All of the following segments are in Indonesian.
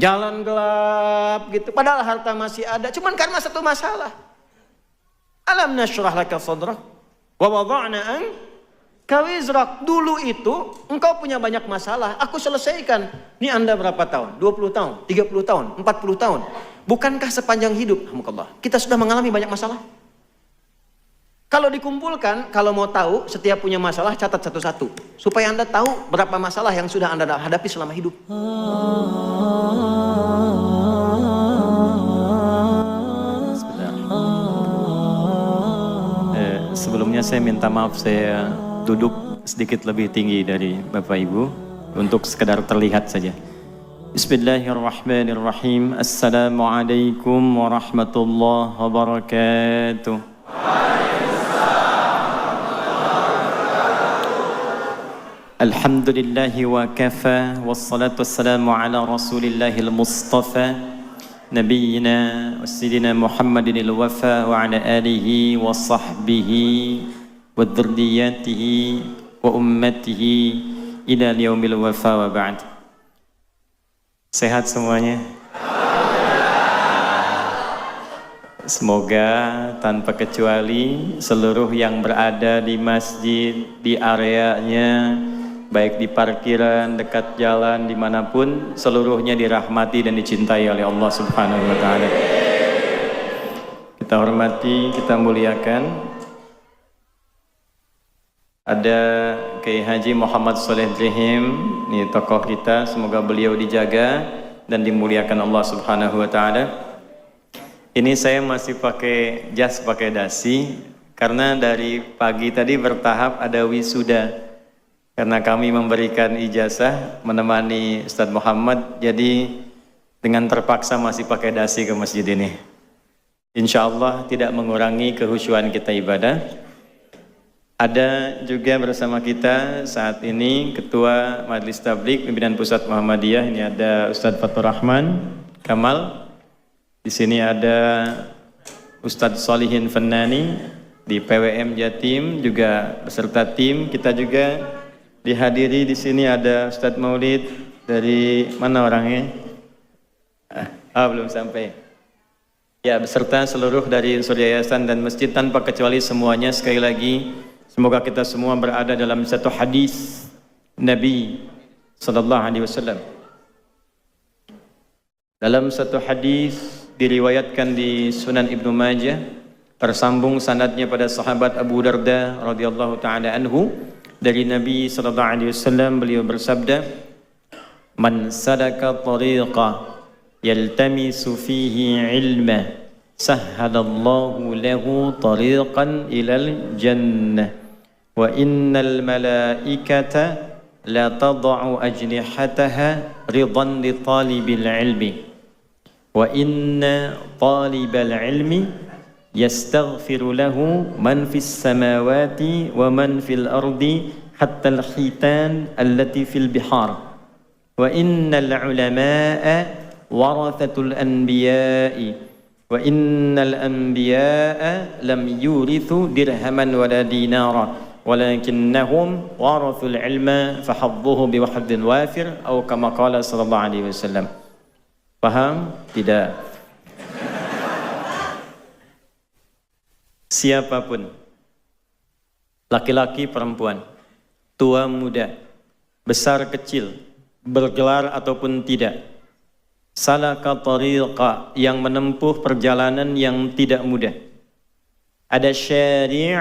Jalan gelap gitu. Padahal harta masih ada. Cuman karena satu masalah. Alam nashrah laka sadrak wa wada'na anka wizrak. Dulu itu engkau punya banyak masalah. Aku selesaikan. Ini Anda berapa tahun? 20 tahun, 30 tahun, 40 tahun. Bukankah sepanjang hidup kita sudah mengalami banyak masalah? Kalau dikumpulkan, kalau mau tahu setiap punya masalah catat satu-satu. Supaya Anda tahu berapa masalah yang sudah Anda hadapi selama hidup. Sebelumnya saya minta maaf, saya duduk sedikit lebih tinggi dari Bapak Ibu untuk sekedar terlihat saja. Bismillahirrahmanirrahim. Assalamualaikum warahmatullahi wabarakatuh. Alhamdulillahi wa kafa, wassalatu wassalamu ala rasulillahil mustafa Nabiyyina wa sayyidina Muhammadin al-wafa wa ala alihi wa sahbihi wa dhurriyyatihi wa ummatihi ila yaumil wafa wa ba'd. Sehat semuanya? Semoga tanpa kecuali seluruh yang berada di masjid, di areanya, baik di parkiran, dekat jalan, dimanapun, seluruhnya dirahmati dan dicintai oleh Allah Subhanahu wa Ta'ala. Kita hormati, kita muliakan. Ada Kiai Haji Muhammad Shaleh Drihim, ini tokoh kita, semoga beliau dijaga dan dimuliakan Allah Subhanahu wa Ta'ala. Ini saya masih pakai jas, pakai dasi, karena dari pagi tadi bertahap ada wisuda. Karena kami memberikan ijazah menemani Ustadz Muhammad, jadi dengan terpaksa masih pakai dasi ke masjid ini. Insya Allah tidak mengurangi kehusyuan kita ibadah. Ada juga bersama kita saat ini Ketua Majelis Tabligh Pimpinan Pusat Muhammadiyah. Ini ada Ustadz Fatur Rahman Kamal. Di sini ada Ustadz Solihin Fennani di PWM Jatim juga beserta tim. Kita juga dihadiri di sini ada Ustadz Maulid dari mana orangnya? Belum sampai. Ya, beserta seluruh dari unsur yayasan dan masjid tanpa kecuali semuanya. Sekali lagi, semoga kita semua berada dalam satu hadis Nabi sallallahu alaihi wasallam. Dalam satu hadis diriwayatkan di Sunan Ibnu Majah, tersambung sanadnya pada sahabat Abu Darda radhiyallahu taala anhu. Dari Nabi sallallahu alaihi wasallam beliau bersabda, "Man sadaka tariqa yaltamisu fihi ilma, sahhalallahu lahu tariqan ilal jannah, wa innal malaikata la tad'u ajnihataha ridan li talibil ilmi, wa inna talibal ilmi yastaghfiru lahu man fis samawati wa man fil ardi hatta al-hitan allati fil bihar, wa innal ulama'a warathatul anbiya'i, wa innal anbiya'a lam yurithu dirhaman wala dinara walakinnahum warathul ilma fahadduhu biwahdin wafir, atau kama qala sallallahu alaihi wasallam." Paham? Tidak? Siapapun, laki-laki, perempuan, tua, muda, besar, kecil, bergelar ataupun tidak, salaka tariqa, yang menempuh perjalanan yang tidak mudah. Ada syari',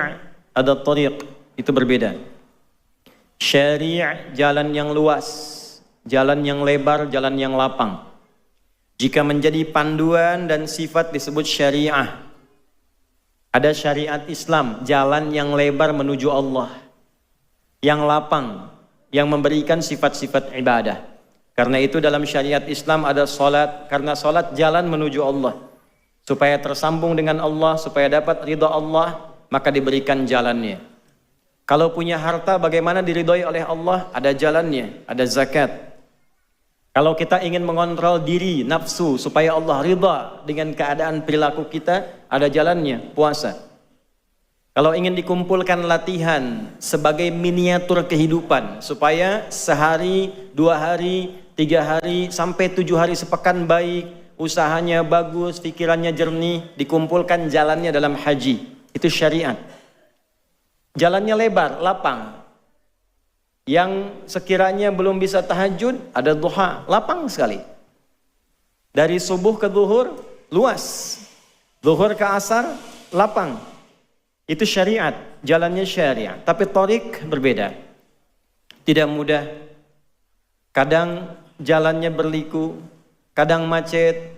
ada tariq, itu berbeda. Syari' jalan yang luas, jalan yang lebar, jalan yang lapang. Jika menjadi panduan dan sifat disebut syariah. Ada syariat Islam, jalan yang lebar menuju Allah, yang lapang, yang memberikan sifat-sifat ibadah. Karena itu dalam syariat Islam ada salat, karena salat jalan menuju Allah. Supaya tersambung dengan Allah, supaya dapat ridha Allah, maka diberikan jalannya. Kalau punya harta, bagaimana diridhoi oleh Allah? Ada jalannya, ada zakat. Kalau kita ingin mengontrol diri, nafsu, supaya Allah ridha dengan keadaan perilaku kita, ada jalannya, puasa. Kalau ingin dikumpulkan latihan sebagai miniatur kehidupan, supaya sehari, 2 hari, 3 hari sampai 7 hari sepekan baik, usahanya bagus, pikirannya jernih, dikumpulkan jalannya dalam haji. Itu syariat. Jalannya lebar, lapang. Yang sekiranya belum bisa tahajud, ada duha, lapang sekali. Dari subuh ke zuhur, luas. Zuhur ke asar, lapang. Itu syariat, jalannya syariat. Tapi thariq berbeda. Tidak mudah. Kadang jalannya berliku, kadang macet,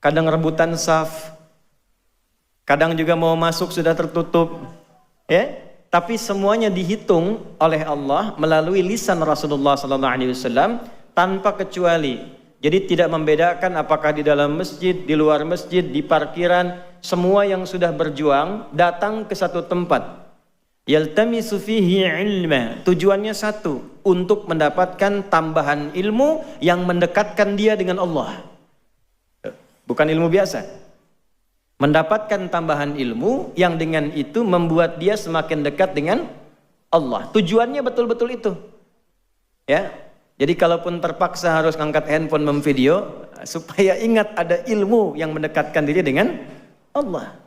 kadang rebutan saf, kadang juga mau masuk sudah tertutup. Ya, tapi semuanya dihitung oleh Allah melalui lisan Rasulullah SAW tanpa kecuali. Jadi tidak membedakan apakah di dalam masjid, di luar masjid, di parkiran, semua yang sudah berjuang datang ke satu tempat. Yaltamisu fihi ilma. Tujuannya satu, untuk mendapatkan tambahan ilmu yang mendekatkan dia dengan Allah. Bukan ilmu biasa. Mendapatkan tambahan ilmu yang dengan itu membuat dia semakin dekat dengan Allah. Tujuannya betul-betul itu. Ya. Jadi kalaupun terpaksa harus ngangkat handphone memvideo, supaya ingat ada ilmu yang mendekatkan diri dengan Allah.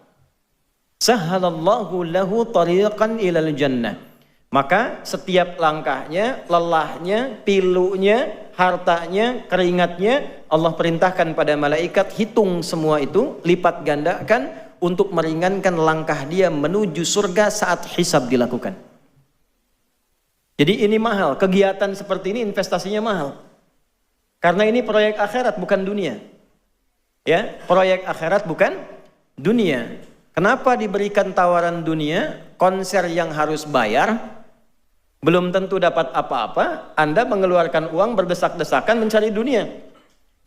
Sahhalallahu lahu tariqan ilal jannah. Maka setiap langkahnya, lelahnya, pilunya, hartanya, keringatnya, Allah perintahkan pada malaikat, hitung semua itu, lipat gandakan untuk meringankan langkah dia menuju surga saat hisab dilakukan. Jadi ini mahal, kegiatan seperti ini investasinya mahal. Karena ini proyek akhirat bukan dunia. Ya, proyek akhirat bukan dunia. Kenapa diberikan tawaran dunia, konser yang harus bayar, belum tentu dapat apa-apa, Anda mengeluarkan uang berdesak-desakan mencari dunia.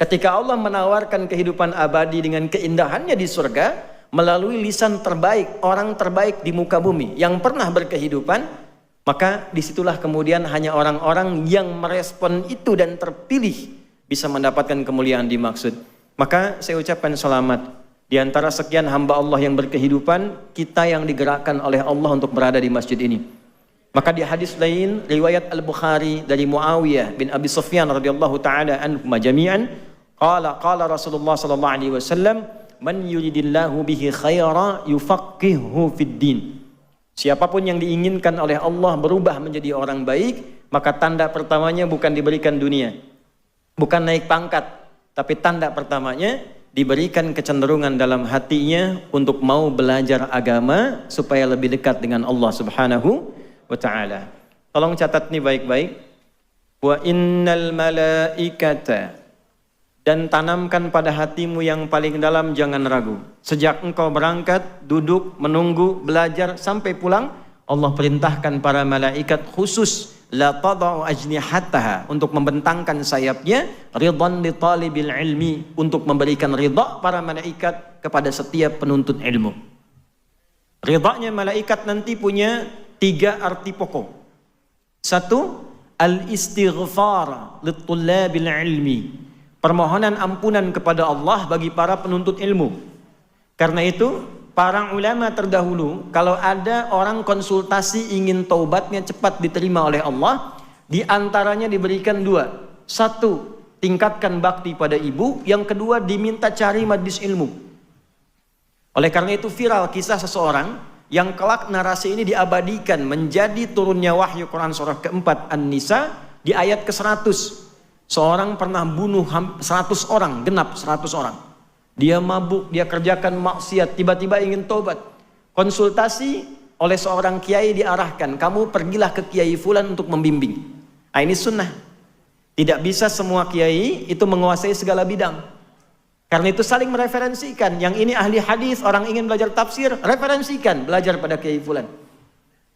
Ketika Allah menawarkan kehidupan abadi dengan keindahannya di surga, melalui lisan terbaik, orang terbaik di muka bumi, yang pernah berkehidupan, maka disitulah kemudian hanya orang-orang yang merespon itu dan terpilih bisa mendapatkan kemuliaan dimaksud. Maka saya ucapkan selamat. Di antara sekian hamba Allah yang berkehidupan, kita yang digerakkan oleh Allah untuk berada di masjid ini. Maka di hadis lain, riwayat Al-Bukhari dari Muawiyah bin Abi Sufyan radhiyallahu taala anhum jami'an, qala Rasulullah sallallahu alaihi wasallam, man yuridillahu bihi khaira yufaqihuhu fid din. Siapapun yang diinginkan oleh Allah berubah menjadi orang baik, maka tanda pertamanya bukan diberikan dunia, bukan naik pangkat, tapi tanda pertamanya diberikan kecenderungan dalam hatinya untuk mau belajar agama supaya lebih dekat dengan Allah Subhanahu wa ta'ala. Tolong catat nih baik-baik. Wa innal malaikata, dan tanamkan pada hatimu yang paling dalam, jangan ragu. Sejak engkau berangkat, duduk, menunggu, belajar, sampai pulang, Allah perintahkan para malaikat khusus, la tada'u ajnihataha, untuk membentangkan sayapnya, ridhan li talibil ilmi, untuk memberikan ridha para malaikat kepada setiap penuntut ilmu. Ridhanya malaikat nanti punya 3 arti pokok. 1, al-istighfar li tullabil ilmi, permohonan ampunan kepada Allah bagi para penuntut ilmu. Karena itu, para ulama terdahulu, kalau ada orang konsultasi ingin taubatnya cepat diterima oleh Allah, di antaranya diberikan 2. 1, tingkatkan bakti pada ibu. Yang kedua, diminta cari majlis ilmu. Oleh karena itu viral kisah seseorang yang kelak narasi ini diabadikan menjadi turunnya wahyu Quran surah keempat An-Nisa di ayat ke-100. Seorang pernah bunuh 100 orang, genap 100 orang. Dia mabuk, dia kerjakan maksiat, tiba-tiba ingin tobat. Konsultasi oleh seorang kiai diarahkan, kamu pergilah ke kiai fulan untuk membimbing. Nah, ini sunnah. Tidak bisa semua kiai itu menguasai segala bidang. Karena itu saling mereferensikan. Yang ini ahli hadis, orang ingin belajar tafsir, referensikan, belajar pada kiai fulan.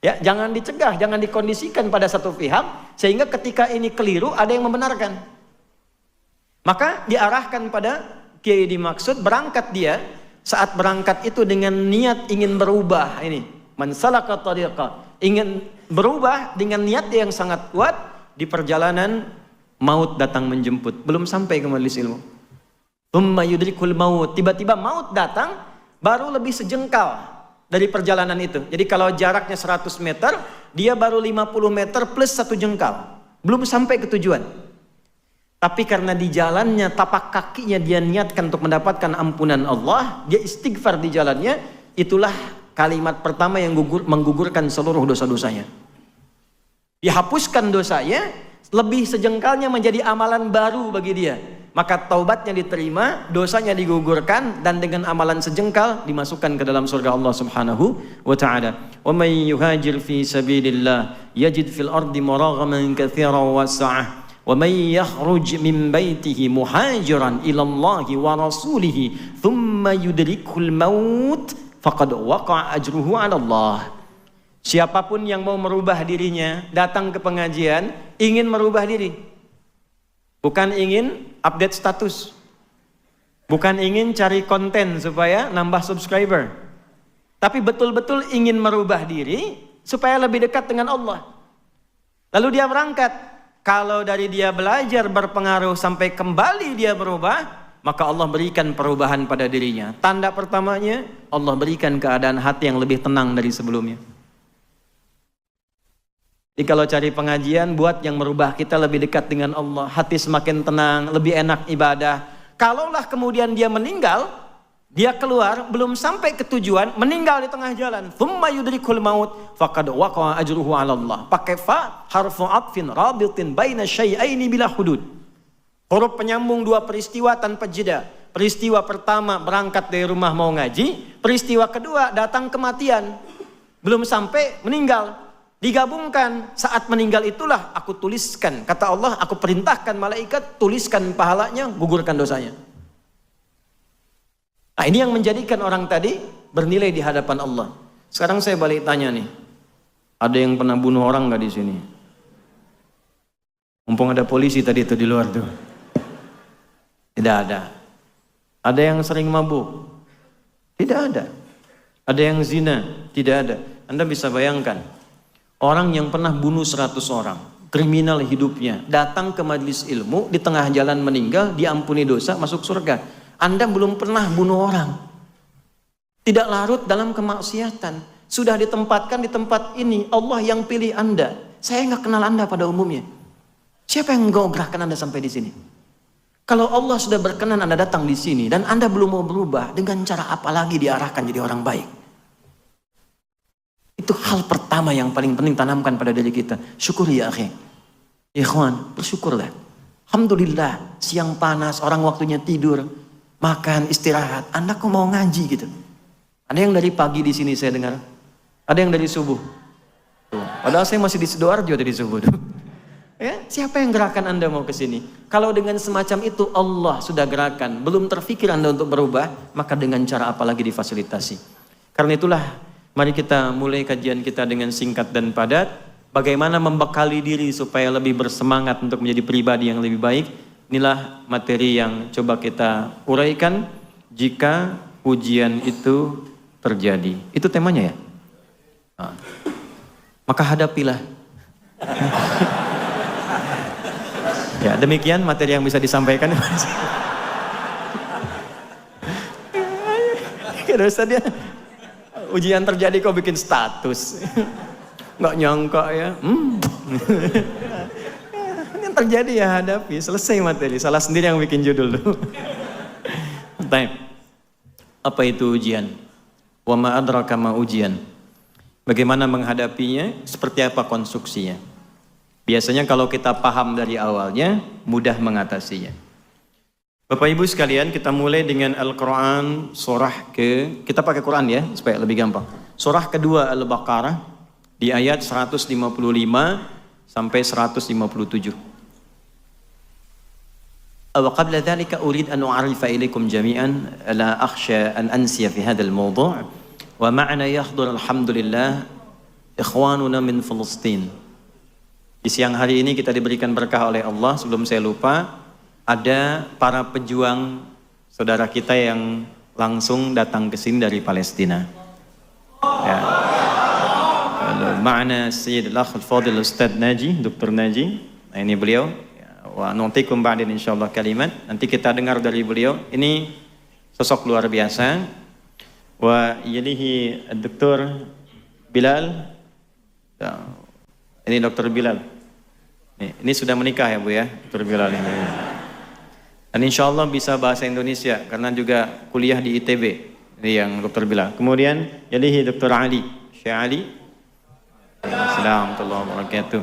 Ya, jangan dicegah, jangan dikondisikan pada satu pihak sehingga ketika ini keliru ada yang membenarkan. Maka diarahkan pada kiai dimaksud, berangkat dia, saat berangkat itu dengan niat ingin berubah. Ini man salaka tariqa, ingin berubah dengan niat yang sangat kuat. Di perjalanan maut datang menjemput, belum sampai ke majelis ilmu. Tsumma yudrikul maut, tiba-tiba maut datang baru lebih sejengkal dari perjalanan itu. Jadi kalau jaraknya 100 meter, dia baru 50 meter plus 1 jengkal. Belum sampai ke tujuan. Tapi karena di jalannya, tapak kakinya dia niatkan untuk mendapatkan ampunan Allah, dia istighfar di jalannya, itulah kalimat pertama yang menggugurkan seluruh dosa-dosanya. Dihapuskan dosanya, lebih sejengkalnya menjadi amalan baru bagi dia. Maka taubatnya diterima, dosanya digugurkan, dan dengan amalan sejengkal dimasukkan ke dalam surga Allah Subhanahu wa taala. Wa may yuhajir fi sabilillah yajid fil ardi maraghaman katsiran wa sa'ah. Wa may yakhruj min baitihi muhajiran ila Allah wa rasulih thumma yudrikul maut faqad waqa'a ajruhu 'ala Allah. Siapapun yang mau merubah dirinya, datang ke pengajian, ingin merubah diri. Bukan ingin update status. Bukan ingin cari konten supaya nambah subscriber. Tapi betul-betul ingin merubah diri supaya lebih dekat dengan Allah. Lalu dia berangkat. Kalau dari dia belajar berpengaruh sampai kembali dia berubah, maka Allah berikan perubahan pada dirinya. Tanda pertamanya, Allah berikan keadaan hati yang lebih tenang dari sebelumnya. Jadi kalau cari pengajian, buat yang merubah kita lebih dekat dengan Allah, hati semakin tenang, lebih enak ibadah. Kalaulah kemudian dia meninggal, dia keluar, belum sampai ke tujuan, meninggal di tengah jalan. Thumma yudrikul maut, faqad waqa'a ajruhu 'ala Allah. Pakai fa, harfu atfin rabitin baina syai'aini bila hudud. Huruf penyambung dua peristiwa tanpa jeda. Peristiwa pertama berangkat dari rumah mau ngaji, peristiwa kedua datang kematian. Belum sampai meninggal. Digabungkan, saat meninggal itulah aku tuliskan. Kata Allah, aku perintahkan malaikat, tuliskan pahalanya, gugurkan dosanya. Nah, ini yang menjadikan orang tadi bernilai di hadapan Allah. Sekarang saya balik tanya nih, ada yang pernah bunuh orang nggak di sini? Mumpung ada polisi tadi itu di luar tuh. Tidak ada. Ada yang sering mabuk? Tidak ada. Ada yang zina? Tidak ada. Anda bisa bayangkan. Orang yang pernah bunuh 100 orang, kriminal hidupnya, datang ke majelis ilmu, di tengah jalan meninggal, diampuni dosa, masuk surga. Anda belum pernah bunuh orang. Tidak larut dalam kemaksiatan. Sudah ditempatkan di tempat ini, Allah yang pilih Anda. Saya nggak kenal Anda pada umumnya. Siapa yang menggerakkan Anda sampai di sini? Kalau Allah sudah berkenan Anda datang di sini, dan Anda belum mau berubah, dengan cara apa lagi diarahkan jadi orang baik? Itu hal pertama yang paling penting tanamkan pada diri kita. Syukur ya akhi. Ikhwan, bersyukurlah. Alhamdulillah, siang panas, orang waktunya tidur, makan, istirahat. Anda kok mau ngaji gitu? Ada yang dari pagi di sini saya dengar. Ada yang dari subuh. Tuh. Padahal saya masih di Sidoarjo dari subuh. Ya, siapa yang gerakan Anda mau ke sini? Kalau dengan semacam itu Allah sudah gerakan, belum terfikir Anda untuk berubah, maka dengan cara apa lagi difasilitasi? Karena itulah mari kita mulai kajian kita dengan singkat dan padat. Bagaimana membekali diri supaya lebih bersemangat untuk menjadi pribadi yang lebih baik. Inilah materi yang coba kita uraikan jika ujian itu terjadi. Itu temanya ya? Nah, maka hadapilah. Ya, demikian materi yang bisa disampaikan. Kira dia ujian terjadi kok bikin status. Nggak nyangka ya. Yang terjadi ya hadapi. Selesai materi. Salah sendiri yang bikin judul tuh. Apa itu ujian? Wa ma adraka ma ujian. Bagaimana menghadapinya? Seperti apa konstruksinya? Biasanya kalau kita paham dari awalnya, mudah mengatasinya. Bapak Ibu sekalian, kita mulai dengan Al-Quran surah kita pakai Quran ya, supaya lebih gampang. Surah kedua Al-Baqarah, di ayat 155 sampai 157. Wa qabla dhalika urid an u'arifa ilaikum jami'an la akhsha an ansiya fi hadzal mawdu' wa ma'ana yahdhur alhamdulillah ikhwanuna min Filistin. Di siang hari ini kita diberikan berkah oleh Allah. Sebelum saya lupa, ada para pejuang saudara kita yang langsung datang ke sini dari Palestina. Ya. Ma'ana Sayyid al-Akh al-Fadil Ustadz Naji, Dr. Naji. Nah, ini beliau. Wa nuntikum ba'din insyaallah kalimat. Nanti kita dengar dari beliau. Ini sosok luar biasa. Wa yalihi Dr. Bilal. Ini Dr. Bilal. Ini sudah menikah ya Bu ya, Dr. Bilal ini. Dan insya Allah bisa bahasa Indonesia karena juga kuliah di ITB. Ini yang dokter bilang. Kemudian yalihi Dr. Ali. Syekh Ali. Assalamualaikum warahmatullahi wabarakatuh.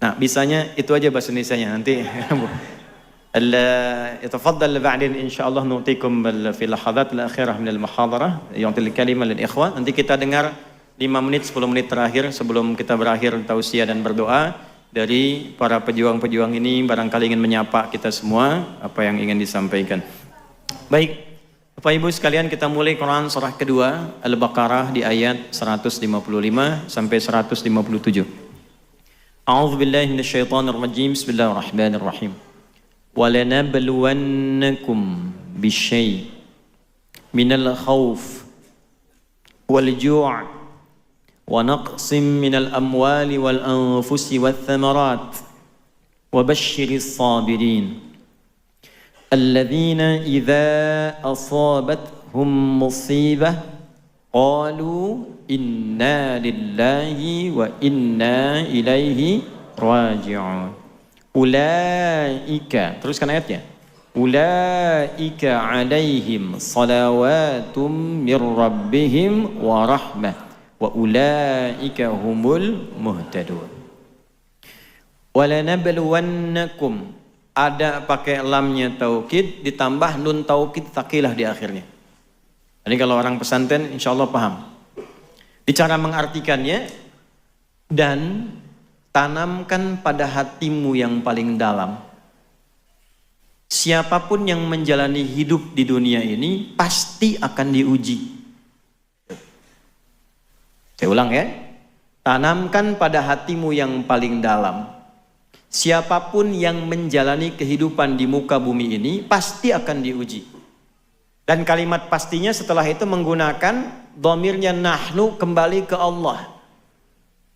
Nah, bisanya itu aja bahasa Indonesianya. Nanti يتفضل بعدين إن شاء الله نعطيكم في اللحظات الأخيرة من المحاضرة يعطي الكلمة للإخوة. Nanti kita dengar 5 menit 10 menit terakhir sebelum kita berakhir tausiah dan berdoa dari para pejuang-pejuang ini, barangkali ingin menyapa kita semua apa yang ingin disampaikan. Baik, Bapak Ibu sekalian, kita mulai Quran surah kedua Al-Baqarah di ayat 155 sampai 157. A'udzu billahi minasyaitonir rajim. Bismillahirrahmanirrahim. وَلَنَبْلُوَنَّكُمْ بِالشَّيْءٍ مِنَ الْخَوْفِ وَالْجُوعِ وَنَقْصٍ مِنَ الْأَمْوَالِ وَالْأَنفُسِ وَالثَّمَرَاتِ وَبَشِّرِ الصَّابِرِينَ الَّذِينَ إِذَا أَصَابَتْهُمْ مُصِيبَةٌ قَالُوا إِنَّا لِلَّهِ وَإِنَّا إِلَيْهِ رَاجِعُونَ. Ulaika, teruskan ayatnya. Ulaika alaihim salawatum mir rabbihim wa rahmah wa ulaika humul muhtadun. Walanabluwannakum, ada pakai lamnya taukid ditambah nun taukid tsaqilah di akhirnya. Jadi kalau orang pesantren insyaallah paham. Di cara mengartikannya, dan tanamkan pada hatimu yang paling dalam. Siapapun yang menjalani hidup di dunia ini pasti akan diuji. Saya ulang ya. Tanamkan pada hatimu yang paling dalam. Siapapun yang menjalani kehidupan di muka bumi ini pasti akan diuji. Dan kalimat pastinya setelah itu menggunakan dhamirnya nahnu kembali ke Allah.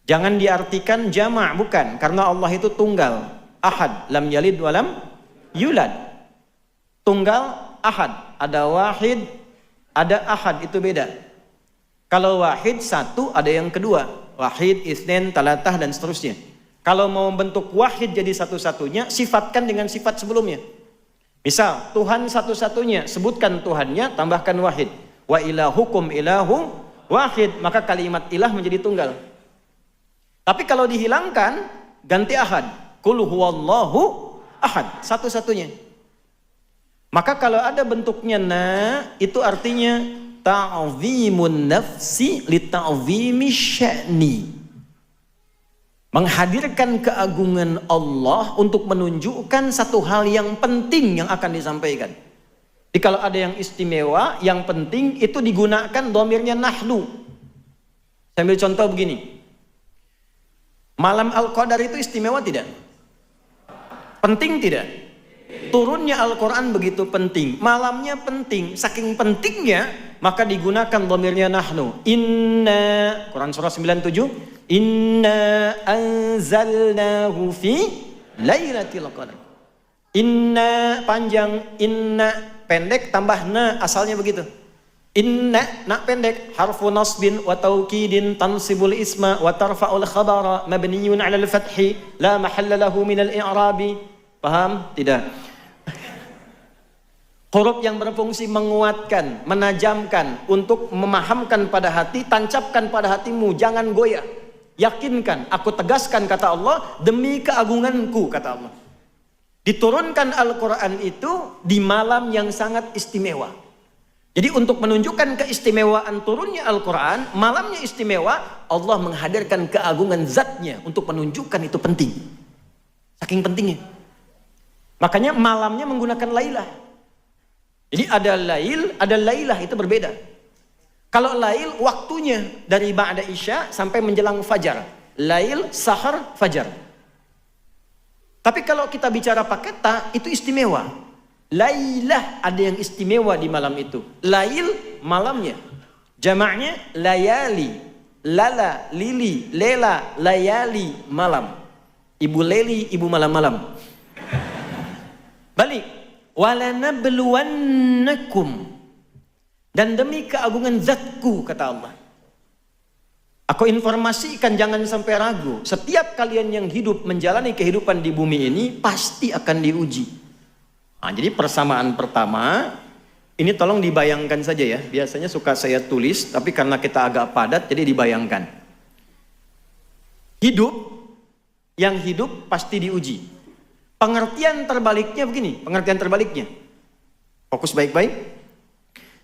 Jangan diartikan jama', bukan, karena Allah itu tunggal, ahad, lam yalid walam yulad. Tunggal, ahad, ada wahid, ada ahad, itu beda. Kalau wahid satu, ada yang kedua, wahid, itsnain, talatah dan seterusnya. Kalau mau bentuk wahid jadi satu-satunya, sifatkan dengan sifat sebelumnya. Misal, Tuhan satu-satunya, sebutkan Tuhannya, tambahkan wahid. Wa ilahukum ilahu wahid, maka kalimat ilah menjadi tunggal. Tapi kalau dihilangkan, ganti ahad. Qul huwallahu ahad, satu-satunya. Maka kalau ada bentuknya na, itu artinya ta'zimun nafsi li ta'zimi sya'ni. Menghadirkan keagungan Allah untuk menunjukkan satu hal yang penting yang akan disampaikan. Jadi kalau ada yang istimewa, yang penting, itu digunakan dhamirnya nahnu. Saya ambil contoh begini. Malam Al-Qadar itu istimewa tidak? Penting tidak? Turunnya Al-Quran begitu penting. Malamnya penting. Saking pentingnya, maka digunakan dhamirnya nahnu. Inna, Quran surah 97. Inna anzalnahu fi lailatul qadar. Inna panjang, inna pendek, tambah na, asalnya begitu. Inna, nak pendek, harfu nasbin wa taukidin tansibul isma wa tarfa'ul khabara mabniyun 'ala al-fathi la mahalla lahu min al-i'rabi. Paham? Tidak. Huruf yang berfungsi menguatkan, menajamkan, untuk memahamkan pada hati, tancapkan pada hatimu, jangan goyah. Yakinkan, aku tegaskan kata Allah, demi keagunganku kata Allah. Diturunkan Al-Quran itu di malam yang sangat istimewa. Jadi untuk menunjukkan keistimewaan turunnya Al-Quran, malamnya istimewa, Allah menghadirkan keagungan zatnya untuk menunjukkan itu penting. Saking pentingnya. Makanya malamnya menggunakan lailah. Jadi ada lail, ada lailah, itu berbeda. Kalau lail waktunya dari ba'da isya sampai menjelang fajar. Lail, sahar, fajar. Tapi kalau kita bicara pakai ta, itu istimewa. Lailah, ada yang istimewa di malam itu. Lail, malamnya. Jamaknya layali. Lala, lili, lela, layali, malam. Ibu leli, ibu malam-malam. Balik. Walanabluwannakum, dan demi keagungan zatku kata Allah, aku informasikan, jangan sampai ragu, setiap kalian yang hidup menjalani kehidupan di bumi ini pasti akan diuji. Nah, jadi persamaan pertama, ini tolong dibayangkan saja ya. Biasanya suka saya tulis, tapi karena kita agak padat, jadi dibayangkan. Yang hidup pasti diuji. Pengertian terbaliknya begini, pengertian terbaliknya. Fokus baik-baik.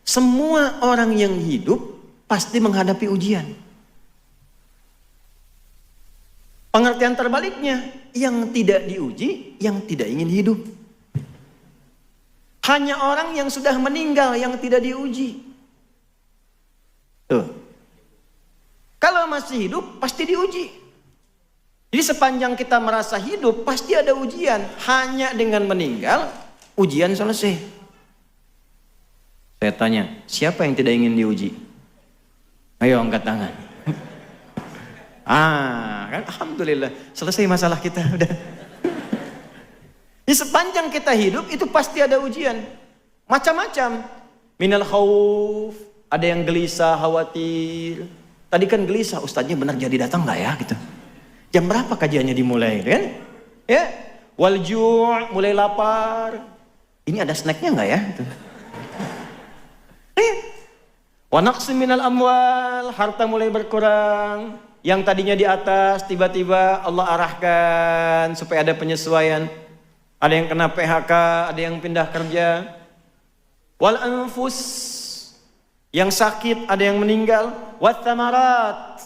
Semua orang yang hidup pasti menghadapi ujian. Pengertian terbaliknya, yang tidak diuji, yang tidak ingin hidup. Hanya orang yang sudah meninggal yang tidak diuji. Tuh. Kalau masih hidup, pasti diuji. Jadi sepanjang kita merasa hidup, pasti ada ujian. Hanya dengan meninggal, ujian selesai. Saya tanya, siapa yang tidak ingin diuji? Ayo angkat tangan. Kan alhamdulillah, selesai masalah kita udah. Di sepanjang kita hidup itu pasti ada ujian. Macam-macam. Minal khauf, ada yang gelisah, khawatir. Tadi kan gelisah, ustadznya benar jadi datang nggak ya gitu. Jam berapa kajiannya dimulai kan? Ya. Wal ju', mulai lapar. Ini ada snacknya nggak ya? Gitu. Wa naqsim minal amwal, harta mulai berkurang. Yang tadinya di atas tiba-tiba Allah arahkan supaya ada penyesuaian. Ada yang kena PHK, ada yang pindah kerja. Wal anfus, yang sakit, ada yang meninggal. Wat thamarat,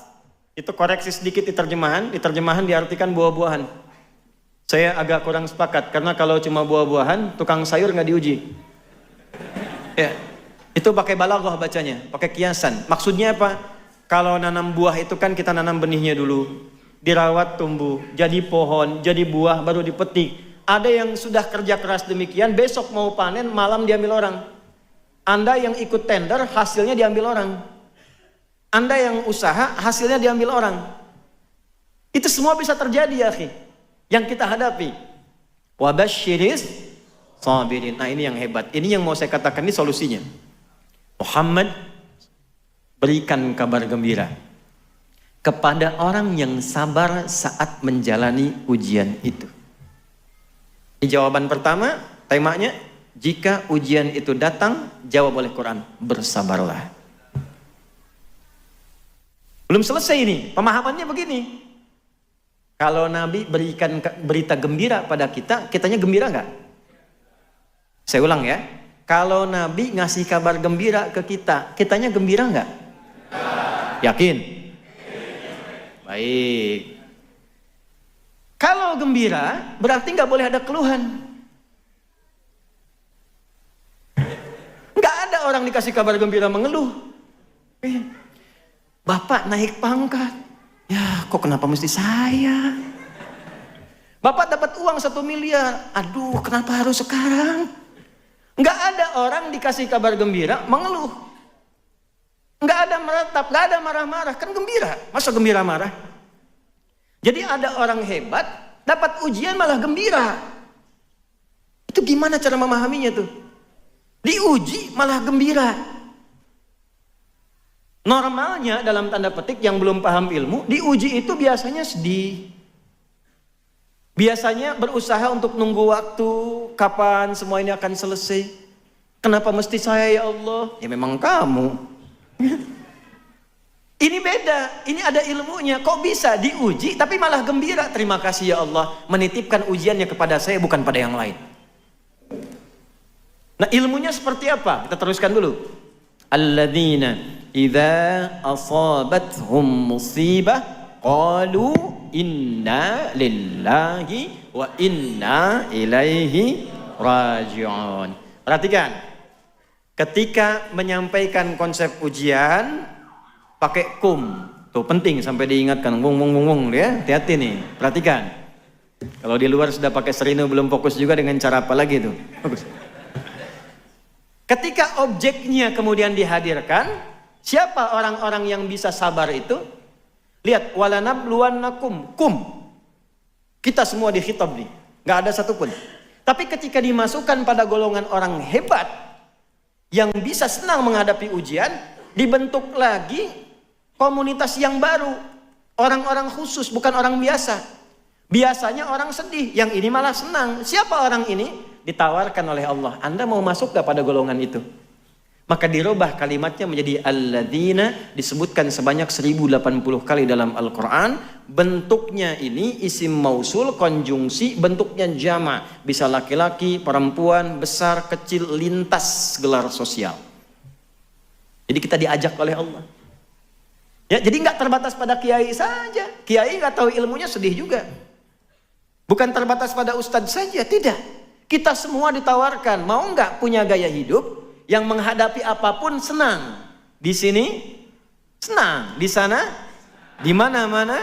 itu koreksi sedikit di terjemahan. Di terjemahan diartikan buah-buahan. Saya agak kurang sepakat karena kalau cuma buah-buahan, tukang sayur nggak diuji. Ya. Itu pakai balaghah bacanya, pakai kiasan. Maksudnya apa? Kalau nanam buah itu kan kita nanam benihnya dulu, dirawat tumbuh, jadi pohon, jadi buah, baru dipetik. Ada yang sudah kerja keras demikian, besok mau panen, malam diambil orang. Anda yang ikut tender, hasilnya diambil orang. Anda yang usaha, hasilnya diambil orang. Itu semua bisa terjadi ya akhi. Yang kita hadapi. Wabasyiris sabirin. Nah ini yang hebat. Ini yang mau saya katakan, ini solusinya. Muhammad, berikan kabar gembira kepada orang yang sabar saat menjalani ujian itu. Di jawaban pertama, temanya, jika ujian itu datang, jawab oleh Quran, bersabarlah. Belum selesai ini, pemahamannya begini. Kalau Nabi berikan berita gembira pada kita, kitanya gembira nggak? Saya ulang ya. Kalau Nabi ngasih kabar gembira ke kita, kitanya gembira nggak? Yakin? Baik. Kalau gembira, berarti nggak boleh ada keluhan. Nggak ada orang dikasih kabar gembira mengeluh. Bapak naik pangkat. Ya, kok kenapa mesti saya? Bapak dapat uang 1 miliar. Aduh, kenapa harus sekarang? Nggak ada orang dikasih kabar gembira mengeluh. Nggak ada meratap, nggak ada marah-marah. Kan gembira, masa gembira marah? Jadi ada orang hebat, dapat ujian malah gembira. Itu gimana cara memahaminya tuh? Diuji malah gembira. Normalnya dalam tanda petik yang belum paham ilmu, diuji itu biasanya sedih. Biasanya berusaha untuk nunggu waktu, kapan semua ini akan selesai. Kenapa mesti saya ya Allah? Ya memang kamu. Ini beda, ini ada ilmunya. Kok bisa diuji tapi malah gembira? Terima kasih ya Allah, menitipkan ujiannya kepada saya bukan pada yang lain. Nah ilmunya seperti apa? Kita teruskan dulu. Alladzina idza asabathum musibah qalu inna lillahi wa inna ilaihi raji'un. Perhatikan, ketika menyampaikan konsep ujian pakai kum, tuh penting sampai diingatkan, wung ya, hati-hati nih, perhatikan. Kalau di luar sudah pakai serino belum fokus juga dengan cara apa lagi tuh? Bagus. Ketika objeknya kemudian dihadirkan, siapa orang-orang yang bisa sabar itu? Lihat, walanabluwannakum, kum. Kita semua dikhitab nih, nggak ada satupun. Tapi ketika dimasukkan pada golongan orang hebat yang bisa senang menghadapi ujian, dibentuk lagi komunitas yang baru, orang-orang khusus, bukan orang biasa. Biasanya orang sedih, yang ini malah senang. Siapa orang ini? ditawarkan oleh Allah, Anda mau masuk gak pada golongan itu? Maka dirubah kalimatnya menjadi alladzina, disebutkan sebanyak 1080 kali dalam Al-Quran. Bentuknya ini isim mausul, konjungsi, bentuknya jama. Bisa laki-laki, perempuan, besar, kecil, lintas gelar sosial. Jadi kita diajak oleh Allah. Ya, jadi nggak terbatas pada kiai saja. Kiai nggak tahu ilmunya sedih juga. Bukan terbatas pada ustadz saja, tidak. Kita semua ditawarkan, mau nggak punya gaya hidup yang menghadapi apapun senang. Di sini senang, di sana, di mana-mana.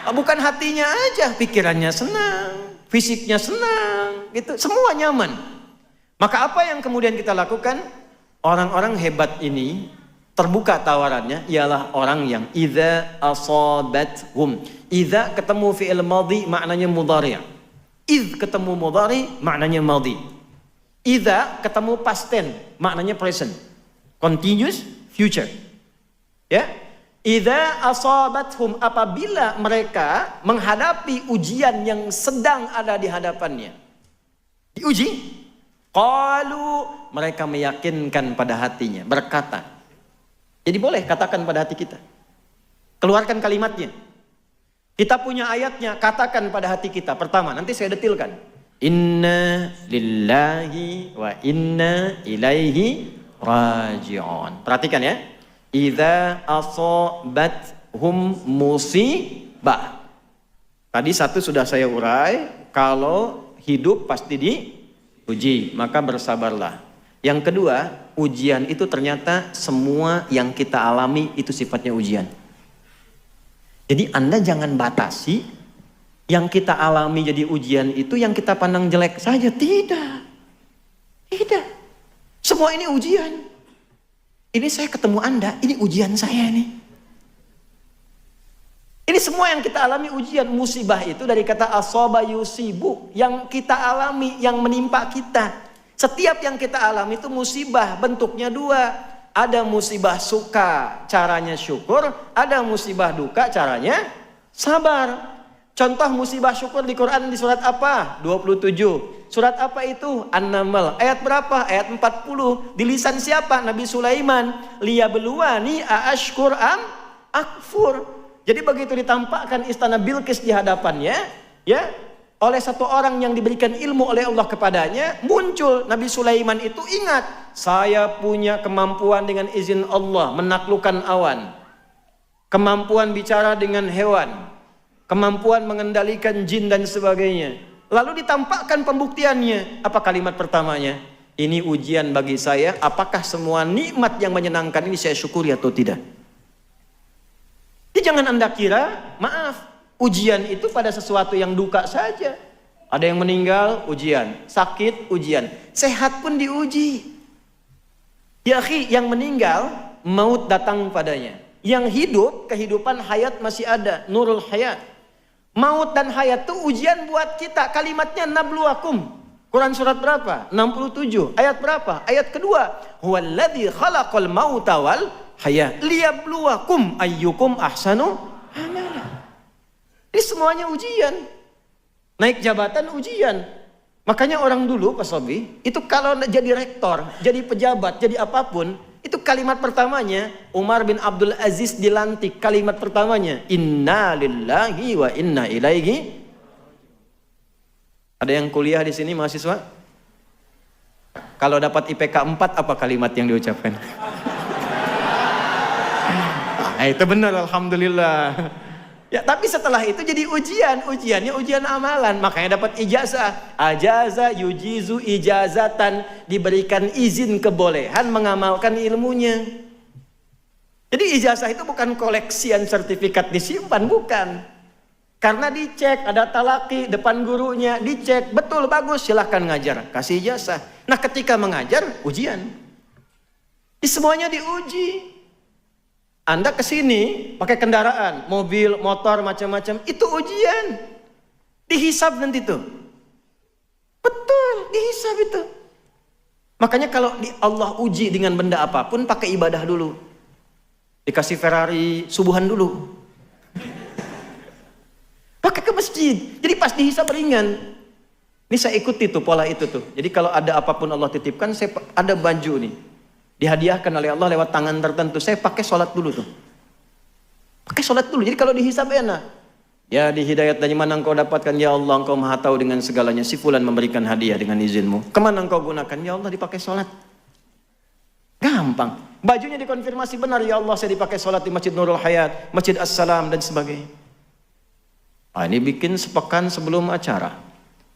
Bukan hatinya aja, pikirannya senang, fisiknya senang, gitu. Semua nyaman. Maka apa yang kemudian kita lakukan? Orang-orang hebat ini terbuka tawarannya ialah orang yang idza asabathum. Idza ketemu fi'il madhi maknanya mudhari'. Idz ketemu mudhari maknanya madhi. Idza ketemu past tense, maknanya present. Continuous future. Ya. Idza asabathum, apabila mereka menghadapi ujian yang sedang ada di hadapannya. Diuji. Qalu, mereka meyakinkan pada hatinya, berkata. Jadi boleh katakan pada hati kita. Keluarkan kalimatnya. Kita punya ayatnya, katakan pada hati kita. Pertama, nanti saya detilkan. Inna lillahi wa inna ilaihi raji'un. Perhatikan ya. Idza asabathum musibah. Tadi satu sudah saya urai, kalau hidup pasti diuji, maka bersabarlah. Yang kedua, ujian itu ternyata semua yang kita alami itu sifatnya ujian. Jadi Anda jangan batasi yang kita alami jadi ujian itu yang kita pandang jelek saja. Tidak. Tidak. Semua ini ujian. Ini saya ketemu Anda, ini ujian saya nih. Ini semua yang kita alami ujian. Musibah itu dari kata asaba yusibu, yang kita alami, yang menimpa kita. Setiap yang kita alami itu musibah, bentuknya dua. Ada musibah suka, caranya syukur. Ada musibah duka, caranya sabar. Contoh musibah syukur di Quran di surat apa? 27. Surat apa itu? An-Naml. Ayat berapa? Ayat 40. Di lisan siapa? Nabi Sulaiman. Liyabluwani aashkur am akfur. Jadi begitu ditampakkan istana Bilqis di hadapannya, ya, oleh satu orang yang diberikan ilmu oleh Allah kepadanya, muncul Nabi Sulaiman itu ingat, saya punya kemampuan dengan izin Allah menaklukkan awan. Kemampuan bicara dengan hewan. Kemampuan mengendalikan jin dan sebagainya. Lalu ditampakkan pembuktiannya. Apa kalimat pertamanya? Ini ujian bagi saya. Apakah semua nikmat yang menyenangkan ini saya syukuri atau tidak? Jadi jangan Anda kira, maaf, ujian itu pada sesuatu yang duka saja. Ada yang meninggal, ujian. Sakit, ujian. Sehat pun diuji. Ya akhi, yang meninggal, maut datang padanya. Yang hidup, kehidupan hayat masih ada. Nurul hayat. Maut dan hayat itu ujian buat kita. Kalimatnya nabluwakum. Quran surat berapa? 67. Ayat berapa? Ayat kedua. Huwaladzi khalaqal mauta wal hayat liyabluwakum ayyukum ahsanu amala. Ini semuanya ujian. Naik jabatan ujian. Makanya orang dulu Pak Sobi, itu kalau jadi rektor, jadi pejabat, jadi apapun, itu kalimat pertamanya, Umar bin Abdul Aziz dilantik, kalimat pertamanya, inna lillahi wa inna ilaihi. Ada yang kuliah di sini mahasiswa? Kalau dapat IPK 4, apa kalimat yang diucapkan? Itu benar, alhamdulillah. Ya, tapi setelah itu jadi ujian, ujiannya ujian amalan, makanya dapat ijazah. Ajaza yujizu ijazatan, diberikan izin kebolehan mengamalkan ilmunya. Jadi ijazah itu bukan koleksian sertifikat disimpan, bukan. Karena dicek, ada talaki depan gurunya, dicek, betul bagus, silahkan ngajar, kasih ijazah. Nah, ketika mengajar, ujian. Di semuanya diuji. Anda kesini pakai kendaraan, mobil, motor, macam-macam, itu ujian. Dihisab nanti tuh. Betul, dihisab itu. Makanya kalau Allah uji dengan benda apapun, pakai ibadah dulu. Dikasih Ferrari, subuhan dulu. Pakai ke masjid. Jadi pas dihisab ringan. Ini saya ikuti tuh pola itu tuh. Jadi kalau ada apapun Allah titipkan, saya ada baju nih. Dihadiahkan oleh Allah lewat tangan tertentu. Saya pakai sholat dulu tuh. Pakai sholat dulu. Jadi kalau dihisab enak. Ya di hidayat dari mana engkau dapatkan? Ya Allah, engkau maha tahu dengan segalanya. Si fulan memberikan hadiah dengan izinmu. Kemana engkau gunakan? Ya Allah, dipakai sholat. Gampang. Bajunya dikonfirmasi benar. Ya Allah, saya dipakai sholat di Masjid Nurul Hayat, Masjid As-Salam dan sebagainya. Ini bikin sepekan sebelum acara.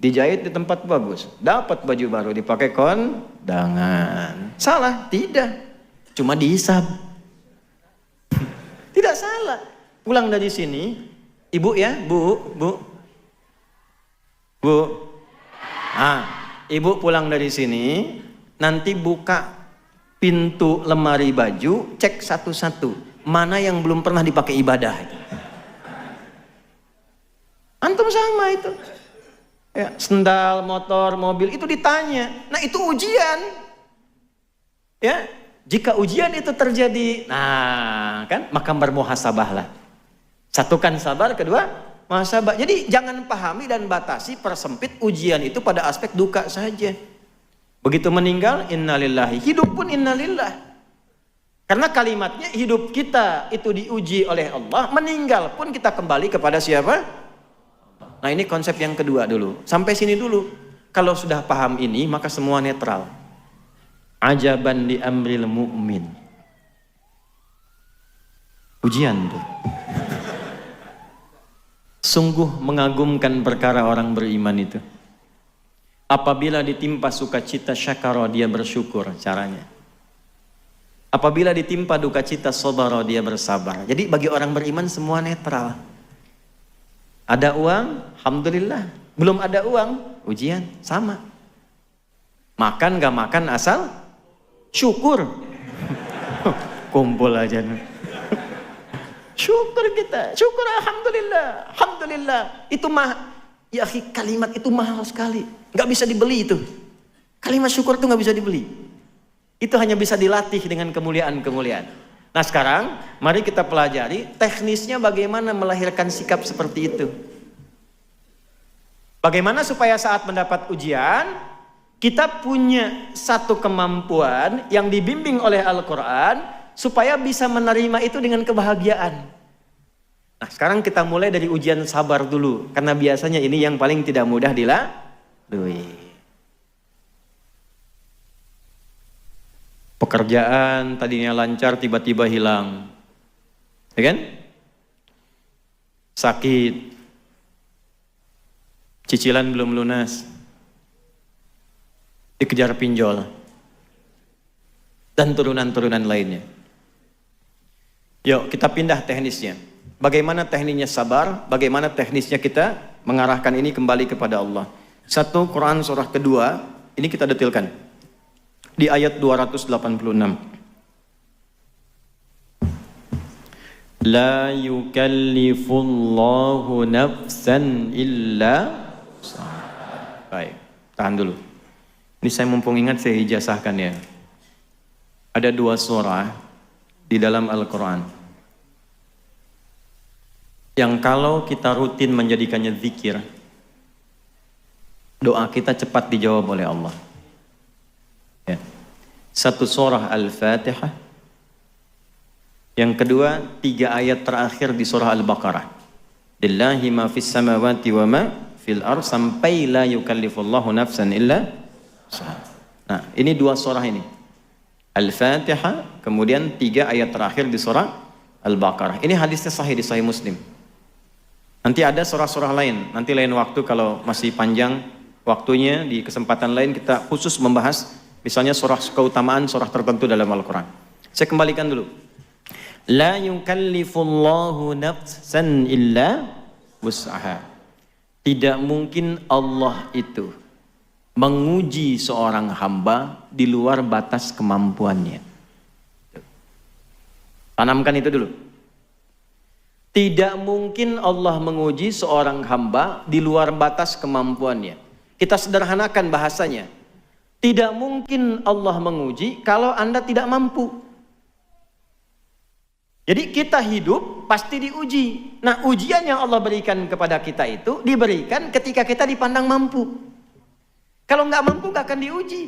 Dijahit di tempat bagus, dapat baju baru, dipakai kondangan. Salah? Tidak. Cuma dihisab. Tidak salah. Pulang dari sini, ibu ya, bu. Ibu pulang dari sini, nanti buka pintu lemari baju, cek satu-satu. Mana yang belum pernah dipakai ibadah. Antum sama itu. Ya, sendal, motor, mobil itu ditanya. Nah itu ujian. Ya, jika ujian itu terjadi, nah kan maka bermuhasabahlah. Satukan sabar, kedua muhasabah. Jadi jangan pahami dan batasi persempit ujian itu pada aspek duka saja. Begitu meninggal, innalillahi. Hidup pun innalillah. Karena kalimatnya hidup kita itu diuji oleh Allah, meninggal pun kita kembali kepada siapa? Nah ini konsep yang kedua dulu. Sampai sini dulu. Kalau sudah paham ini, maka semua netral. Ajaban li amril mu'min. Ujian tuh. Sungguh mengagumkan perkara orang beriman itu. Apabila ditimpa sukacita syakara, dia bersyukur caranya. Apabila ditimpa duka cita sabara, dia bersabar. Jadi bagi orang beriman semua netral. Ada uang, alhamdulillah. Belum ada uang, ujian, sama. Makan gak makan asal syukur. Kumpul aja. Syukur kita, syukur alhamdulillah. Alhamdulillah. Itu ya kalimat itu mahal sekali. Gak bisa dibeli itu. Kalimat syukur itu gak bisa dibeli. Itu hanya bisa dilatih dengan kemuliaan-kemuliaan. Nah sekarang mari kita pelajari teknisnya bagaimana melahirkan sikap seperti itu. Bagaimana supaya saat mendapat ujian kita punya satu kemampuan yang dibimbing oleh Al-Quran supaya bisa menerima itu dengan kebahagiaan. Nah sekarang kita mulai dari ujian sabar dulu. Karena biasanya ini yang paling tidak mudah dilalui. Pekerjaan tadinya lancar tiba-tiba hilang. Ya kan? Sakit. Cicilan belum lunas. Dikejar pinjol. Dan turunan-turunan lainnya. Yuk kita pindah teknisnya. Bagaimana teknisnya sabar, bagaimana teknisnya kita mengarahkan ini kembali kepada Allah. Satu Quran surah kedua, ini kita detilkan. Di ayat 286. La yukallifullahu nafsan illa usaha. Baik, tahan dulu. Ini saya mumpung ingat saya ijazahkan ya. Ada dua surah di dalam Al-Quran yang kalau kita rutin menjadikannya zikir, doa kita cepat dijawab oleh Allah. Ya. Satu surah Al-Fatihah. Yang kedua 3 ayat terakhir di surah Al-Baqarah. Lillahi ma fis samawati wa ma fil ardh sampai la yukallifullahu nafsan illa usaha. Nah, ini 2 surah ini. Al-Fatihah, kemudian 3 ayat terakhir di surah Al-Baqarah. Ini hadisnya sahih di Sahih Muslim. Nanti ada surah-surah lain. Nanti lain waktu kalau masih panjang waktunya di kesempatan lain kita khusus membahas misalnya surah keutamaan surah tertentu dalam Al-Quran. Saya kembalikan dulu. La yukallifullahu nafsan illa wus'aha. Tidak mungkin Allah itu menguji seorang hamba di luar batas kemampuannya. Tanamkan itu dulu. Tidak mungkin Allah menguji seorang hamba di luar batas kemampuannya. Kita sederhanakan bahasanya. Tidak mungkin Allah menguji kalau Anda tidak mampu. Jadi kita hidup pasti diuji. Nah ujian yang Allah berikan kepada kita itu diberikan ketika kita dipandang mampu. Kalau nggak mampu nggak akan diuji.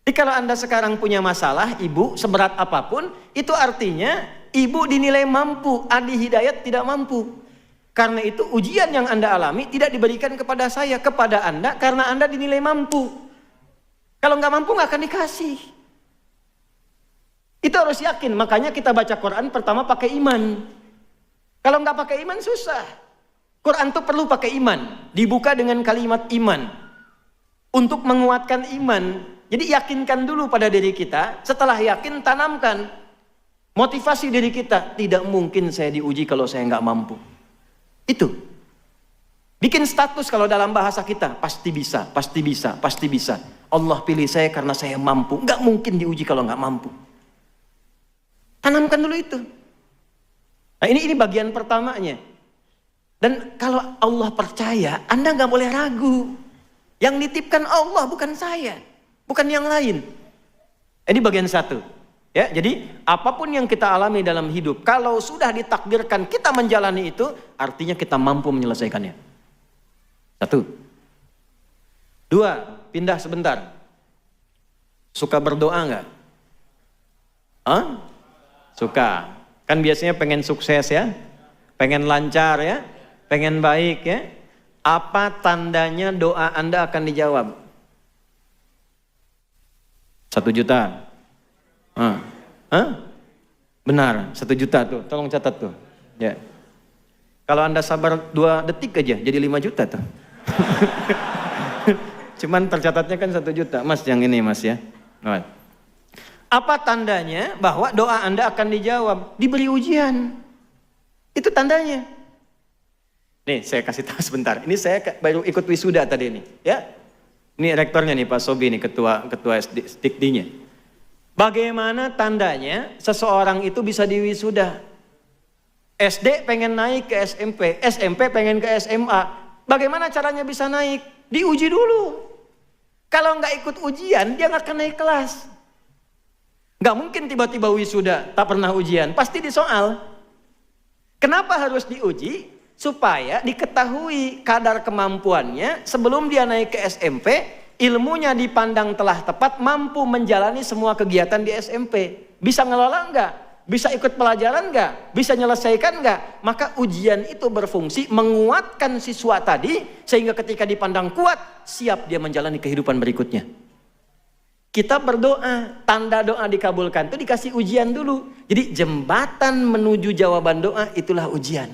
Jadi kalau Anda sekarang punya masalah, ibu, seberat apapun, itu artinya ibu dinilai mampu, Adi Hidayat tidak mampu. Karena itu ujian yang Anda alami tidak diberikan kepada saya, kepada Anda, karena Anda dinilai mampu. Kalau nggak mampu nggak akan dikasih. Itu harus yakin, makanya kita baca Quran pertama pakai iman. Kalau nggak pakai iman susah. Quran itu perlu pakai iman, dibuka dengan kalimat iman. Untuk menguatkan iman. Jadi yakinkan dulu pada diri kita, setelah yakin tanamkan. Motivasi diri kita, tidak mungkin saya diuji kalau saya nggak mampu. Itu. Bikin status kalau dalam bahasa kita, pasti bisa, pasti bisa, pasti bisa. Allah pilih saya karena saya mampu. Nggak mungkin diuji kalau nggak mampu. Tanamkan dulu itu. Nah ini bagian pertamanya. Dan kalau Allah percaya, Anda nggak boleh ragu. Yang nitipkan Allah bukan saya, bukan yang lain. Ini bagian satu. Ya, jadi apapun yang kita alami dalam hidup, kalau sudah ditakdirkan kita menjalani itu, artinya kita mampu menyelesaikannya. Satu. Dua, pindah sebentar. Suka berdoa nggak? Hah? Suka. Kan biasanya pengen sukses ya, pengen lancar ya, pengen baik ya. Apa tandanya doa Anda akan dijawab? 1 juta. Benar, 1 juta tuh. Tolong catat tuh. Ya. Kalau Anda sabar 2 detik aja, jadi 5 juta tuh. Cuman tercatatnya kan 1 juta. Mas, yang ini mas ya. Apa tandanya bahwa doa Anda akan dijawab? Diberi ujian. Itu tandanya. Nih, saya kasih tahu sebentar. Ini saya baru ikut wisuda tadi nih, ya. Ini rektornya nih Pak Sobi nih, ketua SDIKD-nya. Bagaimana tandanya seseorang itu bisa diwisuda? SD pengen naik ke SMP, SMP pengen ke SMA. Bagaimana caranya bisa naik? Diuji dulu. Kalau nggak ikut ujian, dia nggak akan naik kelas. Nggak mungkin tiba-tiba wisuda, tak pernah ujian. Pasti disoal. Kenapa harus diuji? Supaya diketahui kadar kemampuannya sebelum dia naik ke SMP, ilmunya dipandang telah tepat, mampu menjalani semua kegiatan di SMP. Bisa ngelola enggak? Bisa ikut pelajaran enggak? Bisa nyelesaikan enggak? Maka ujian itu berfungsi menguatkan siswa tadi, sehingga ketika dipandang kuat, siap dia menjalani kehidupan berikutnya. Kita berdoa, tanda doa dikabulkan itu dikasih ujian dulu. Jadi jembatan menuju jawaban doa itulah ujian.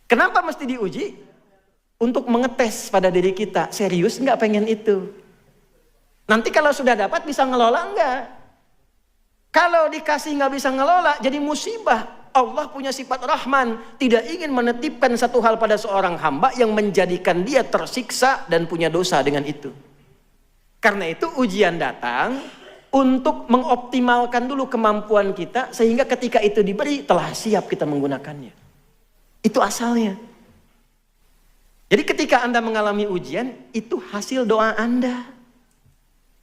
Kenapa mesti diuji? Untuk mengetes pada diri kita, serius nggak pengen itu? Nanti kalau sudah dapat bisa ngelola enggak? Kalau dikasih nggak bisa ngelola, jadi musibah. Allah punya sifat Rahman, tidak ingin menetipkan satu hal pada seorang hamba yang menjadikan dia tersiksa dan punya dosa dengan itu. Karena itu ujian datang untuk mengoptimalkan dulu kemampuan kita, sehingga ketika itu diberi, telah siap kita menggunakannya. Itu asalnya. Jadi ketika Anda mengalami ujian, itu hasil doa Anda.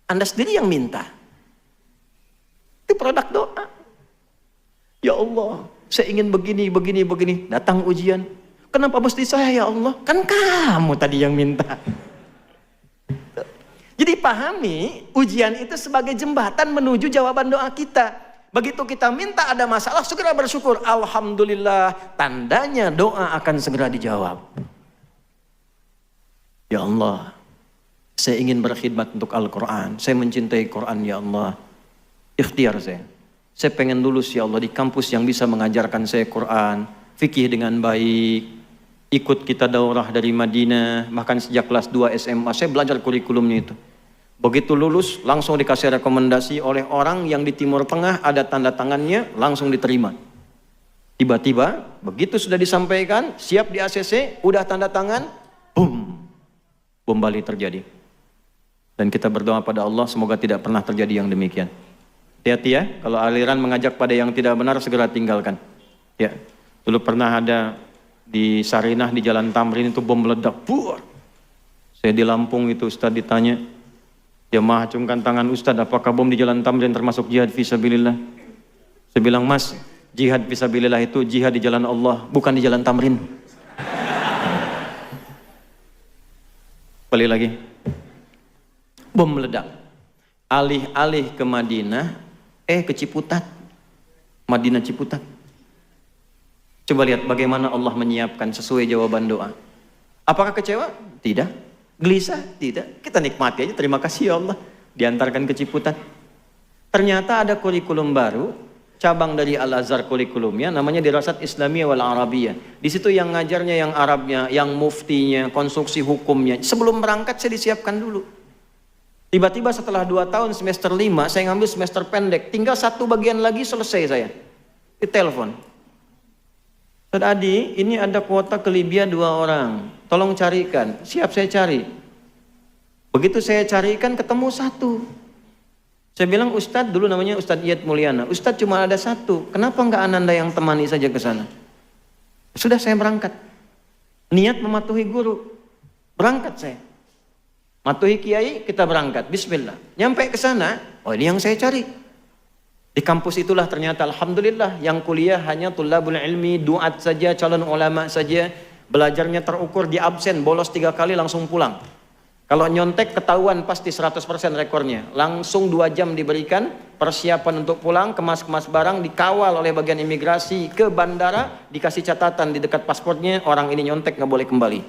Anda sendiri yang minta. Itu produk doa. Ya Allah, saya ingin begini, begini, begini. Datang ujian. Kenapa mesti saya ya Allah? Kan kamu tadi yang minta. Jadi pahami, ujian itu sebagai jembatan menuju jawaban doa kita. Begitu kita minta ada masalah, segera bersyukur. Alhamdulillah, tandanya doa akan segera dijawab. Ya Allah, saya ingin berkhidmat untuk Al-Quran. Saya mencintai Quran ya Allah. Ikhtiar saya. Saya pengen lulus ya Allah di kampus yang bisa mengajarkan saya Quran. Fikih dengan baik. Ikut kita daurah dari Madinah. Bahkan sejak kelas 2 SMA, saya belajar kurikulumnya itu. Begitu lulus, langsung dikasih rekomendasi oleh orang yang di Timur Tengah, ada tanda tangannya, langsung diterima. Tiba-tiba, begitu sudah disampaikan, siap di ACC, udah tanda tangan, boom, bom Bali terjadi. Dan kita berdoa pada Allah, semoga tidak pernah terjadi yang demikian. Hati-hati ya, kalau aliran mengajak pada yang tidak benar, segera tinggalkan. Ya, dulu pernah ada di Sarinah, di Jalan Tamrin itu bom meledak, buar. Saya di Lampung itu, Ustaz ditanya, jemaah acungkan tangan Ustaz, apakah bom di Jalan Tamrin termasuk jihad fisabilillah? Saya bilang, Mas, jihad fisabilillah itu jihad di jalan Allah, bukan di Jalan Tamrin. Kembali lagi. Bom meledak. Alih-alih ke Madinah, ke Ciputat. Madinah Ciputat. Coba lihat bagaimana Allah menyiapkan sesuai jawaban doa. Apakah kecewa? Tidak. Gelisah? Tidak. Kita nikmati aja, terima kasih ya Allah. Diantarkan ke Ciputat. Ternyata ada kurikulum baru, cabang dari Al-Azhar kurikulumnya, namanya Dirasat Islamiyah wal Arabiyah. Di situ yang ngajarnya yang Arabnya, yang muftinya, konstruksi hukumnya. Sebelum berangkat saya disiapkan dulu. Tiba-tiba setelah 2 tahun semester 5, saya ngambil semester pendek. Tinggal 1 bagian lagi selesai saya. Ditelepon. Ustaz Adi, ini ada kuota ke Libya 2 orang. Tolong carikan. Siap, saya cari. Begitu saya carikan ketemu 1. Saya bilang, Ustadz dulu namanya Ustadz Iyad Mulyana. Ustadz cuma ada 1. Kenapa enggak Ananda yang temani saja ke sana? Sudah saya berangkat. Niat mematuhi guru. Berangkat saya. Matuhi kiai, kita berangkat. Bismillah. Nyampe ke sana, oh ini yang saya cari. Di kampus itulah ternyata alhamdulillah yang kuliah hanya tulabul ilmi, duat saja, calon ulama saja. Belajarnya terukur di absen, bolos 3 kali langsung pulang. Kalau nyontek ketahuan pasti 100% rekornya. Langsung 2 jam diberikan persiapan untuk pulang, kemas-kemas barang, dikawal oleh bagian imigrasi ke bandara, dikasih catatan di dekat pasportnya, orang ini nyontek nggak boleh kembali.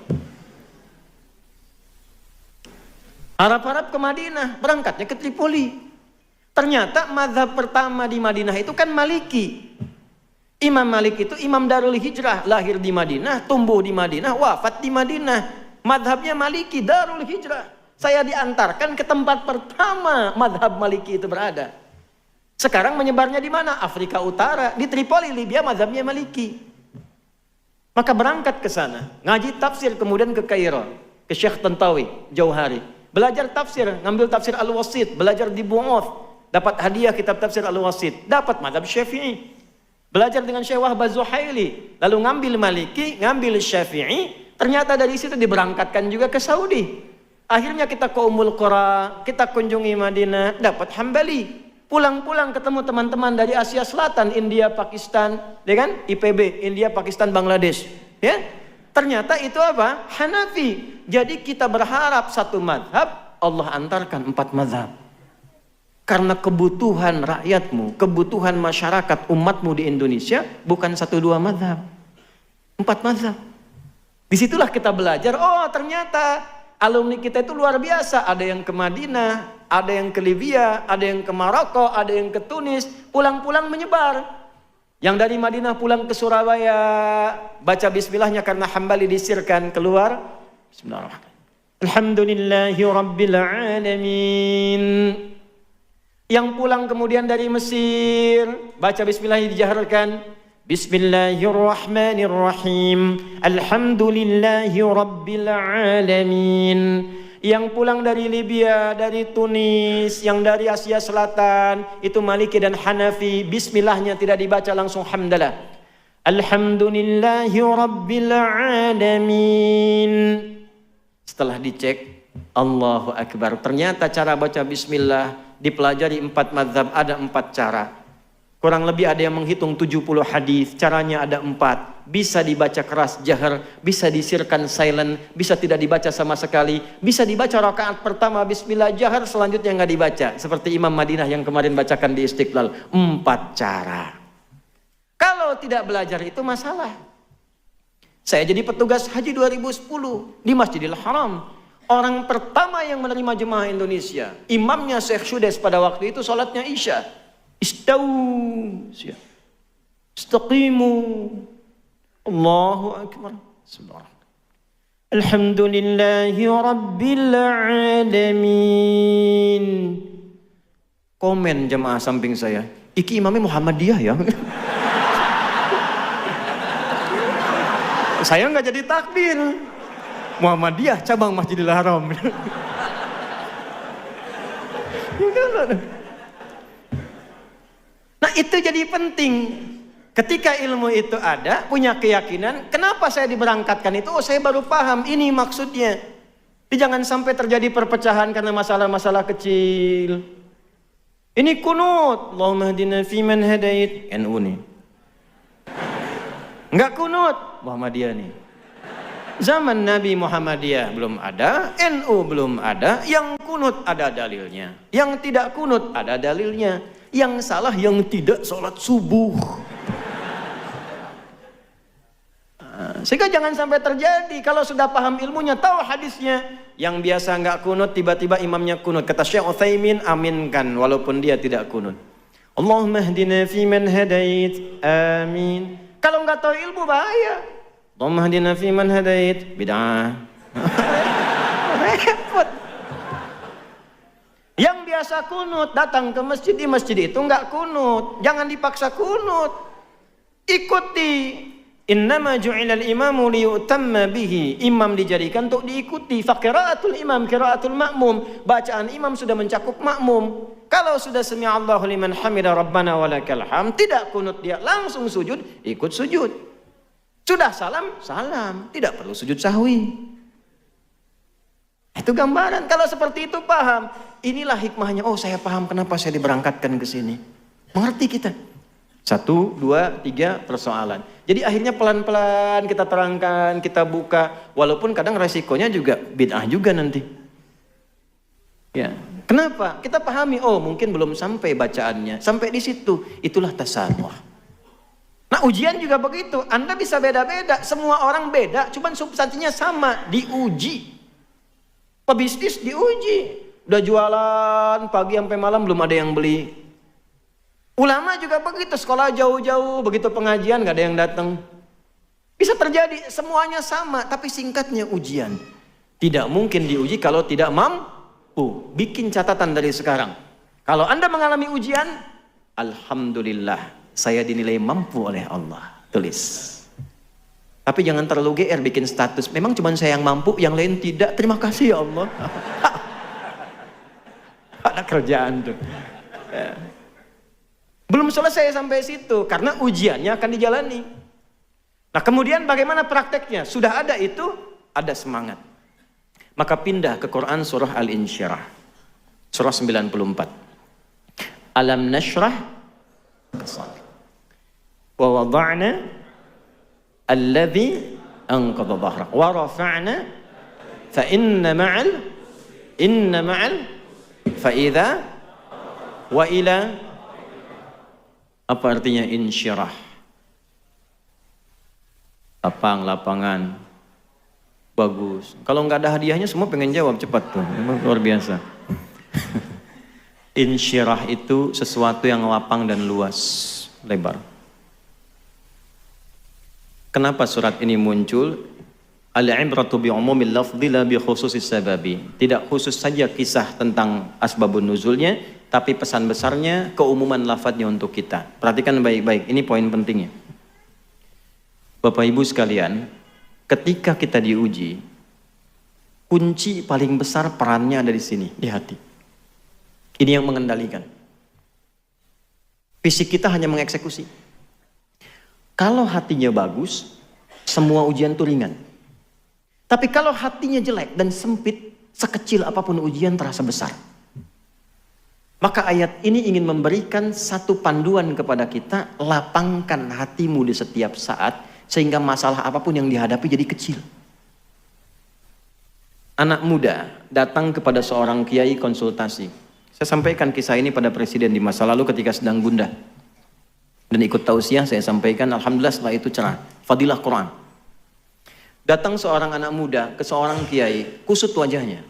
Harap-harap ke Madinah, berangkatnya ke Tripoli. Ternyata mazhab pertama di Madinah itu kan Maliki. Imam Malik itu imam Darul Hijrah, lahir di Madinah, tumbuh di Madinah, wafat di Madinah. Madhabnya Maliki, Darul Hijrah. Saya diantarkan ke tempat pertama madhab Maliki itu berada. Sekarang menyebarnya di mana? Afrika Utara, di Tripoli, Libya, madhabnya Maliki. Maka berangkat ke sana, ngaji tafsir, kemudian ke Kairo, ke Syekh Tantawi, Jauhari. Belajar tafsir, ngambil tafsir Al-Wasit, belajar di Bu'oth, dapat hadiah kitab tafsir Al-Wasit, dapat madhab Syafi'i. Belajar dengan Syekh Wahbah Zuhaili, lalu ngambil Maliki, ngambil Syafi'i. Ternyata dari situ diberangkatkan juga ke Saudi. Akhirnya kita ke Ummul Qura, kita kunjungi Madinah, dapat Hambali. Pulang-pulang ketemu teman-teman dari Asia Selatan, India, Pakistan, ya kan? IPB, India, Pakistan, Bangladesh. Ya, ternyata itu apa? Hanafi. Jadi kita berharap satu madhab, Allah antarkan 4 madhab. Karena kebutuhan rakyatmu, kebutuhan masyarakat umatmu di Indonesia bukan 1-2 madhab, 4 madhab. Disitulah kita belajar, oh ternyata alumni kita itu luar biasa. Ada yang ke Madinah, ada yang ke Libya, ada yang ke Maroko, ada yang ke Tunis. Pulang-pulang menyebar. Yang dari Madinah pulang ke Surabaya, baca bismillahnya karena Hambali disirkan keluar. Bismillahirrahmanirrahim. Alhamdulillahi Rabbil Alamin. Yang pulang kemudian dari Mesir, baca bismillahnya dijaharkan. Bismillahirrahmanirrahim. Alhamdulillahi Rabbil Alamin. Yang pulang dari Libya, dari Tunis, yang dari Asia Selatan, itu Maliki dan Hanafi. Bismillahnya tidak dibaca, langsung hamdalah. Alhamdulillahi Rabbil Alamin. Setelah dicek, Allahu Akbar. Ternyata cara baca bismillah dipelajari 4 mazhab, ada 4 cara. Kurang lebih ada yang menghitung 70 hadis, caranya ada 4. Bisa dibaca keras jahar, bisa disirkan silent, bisa tidak dibaca sama sekali, bisa dibaca rakaat pertama bismillah jahar, selanjutnya nggak dibaca. Seperti Imam Madinah yang kemarin bacakan di Istiqlal. 4 cara. Kalau tidak belajar itu masalah. Saya jadi petugas haji 2010 di Masjidil Haram. Orang pertama yang menerima jemaah Indonesia, imamnya Syekh Sudes pada waktu itu sholatnya Isya. Istawu, istaqimu, Allahu Akbar. Alhamdulillahi Rabbil Alamin. Komen jemaah samping saya, iki imamnya Muhammadiyah ya. Saya nggak jadi takbir. Muhammadiyah cabang Masjidil Haram. Nah itu jadi penting. Ketika ilmu itu ada, punya keyakinan, kenapa saya diberangkatkan itu? Oh saya baru paham, ini maksudnya. Jadi jangan sampai terjadi perpecahan karena masalah-masalah kecil. Ini kunut, Allahumma hadina fiman hadait, NU nih. Enggak kunut, Muhammadiyah nih. Zaman Nabi Muhammadiyah belum ada, NU belum ada, yang kunut ada dalilnya, yang tidak kunut ada dalilnya, yang salah yang tidak sholat subuh. Sehingga jangan sampai terjadi kalau sudah paham ilmunya, tahu hadisnya, yang biasa nggak kunut tiba-tiba imamnya kunut. Kata Syekh Utsaimin, aminkan walaupun dia tidak kunut. Allahumma hdina fiman hadait, amin. Kalau nggak tahu ilmu bahaya. Allahumma hdina fiman hadait, bid'ah. Repot. Yang biasa kunut datang ke masjid, di masjid itu nggak kunut, jangan dipaksa kunut. Ikuti. Innama ju'ilal imamu liyutamma bihi. Imam dijadikan untuk diikuti. Fa qiraatul imam qiraatul ma'mum. Bacaan imam sudah mencakup makmum. Kalau sudah sami'allahu liman hamida rabbana walakal hamd, tidak kunut dia, langsung sujud, ikut sujud. Sudah salam, salam, tidak perlu sujud sahwi. Itu gambaran. Kalau seperti itu paham. Inilah hikmahnya. Oh, saya paham kenapa saya diberangkatkan ke sini. Mengerti kita. 1, 2, 3 persoalan. Jadi akhirnya pelan-pelan kita terangkan, kita buka. Walaupun kadang resikonya juga bid'ah juga nanti. Ya. Kenapa? Kita pahami, oh mungkin belum sampai bacaannya. Sampai di situ. Itulah tasarruh. Nah ujian juga begitu. Anda bisa beda-beda. Semua orang beda. Cuman substansinya sama. Diuji. Pebisnis diuji. Udah jualan pagi sampai malam belum ada yang beli. Ulama juga begitu, sekolah jauh-jauh, begitu pengajian gak ada yang datang. Bisa terjadi, semuanya sama, tapi singkatnya ujian. Tidak mungkin diuji kalau tidak mampu. Bikin catatan dari sekarang. Kalau Anda mengalami ujian, alhamdulillah, saya dinilai mampu oleh Allah. Tulis. Tapi jangan terlalu GR bikin status. Memang cuma saya yang mampu, yang lain tidak. Terima kasih ya Allah. Ada kerjaan tuh. Ya. Belum selesai sampai situ, karena ujiannya akan dijalani. Nah kemudian bagaimana prakteknya? Sudah ada itu, ada semangat. Maka pindah ke Quran surah Al-Insyirah. Surah 94. Alam nashrah wa wada'na alladhi anqadha dhahrak wa rafa'na fa inna ma'al fa idza wa ila. Apa artinya insyirah? Lapangan, bagus. Kalau nggak ada hadiahnya semua pengen jawab cepat tuh, memang luar biasa. Insyirah itu sesuatu yang lapang dan luas, lebar. Kenapa surat ini muncul? Al-ibratu bi umumil lafdhi la bi khususis sababi. Tidak khusus saja kisah tentang asbabun nuzulnya, tapi pesan besarnya keumuman lafadznya untuk kita. Perhatikan baik-baik, ini poin pentingnya. Bapak Ibu sekalian, ketika kita diuji, kunci paling besar perannya ada di sini, di hati. Ini yang mengendalikan. Fisik kita hanya mengeksekusi. Kalau hatinya bagus, semua ujian itu ringan. Tapi kalau hatinya jelek dan sempit, sekecil apapun ujian terasa besar. Maka ayat ini ingin memberikan satu panduan kepada kita, lapangkan hatimu di setiap saat, sehingga masalah apapun yang dihadapi jadi kecil. Anak muda datang kepada seorang kiai konsultasi. Saya sampaikan kisah ini pada presiden di masa lalu ketika sedang gundah. Dan ikut tausiah saya sampaikan, alhamdulillah setelah itu cerah. Fadilah Quran. Datang seorang anak muda ke seorang kiai, kusut wajahnya.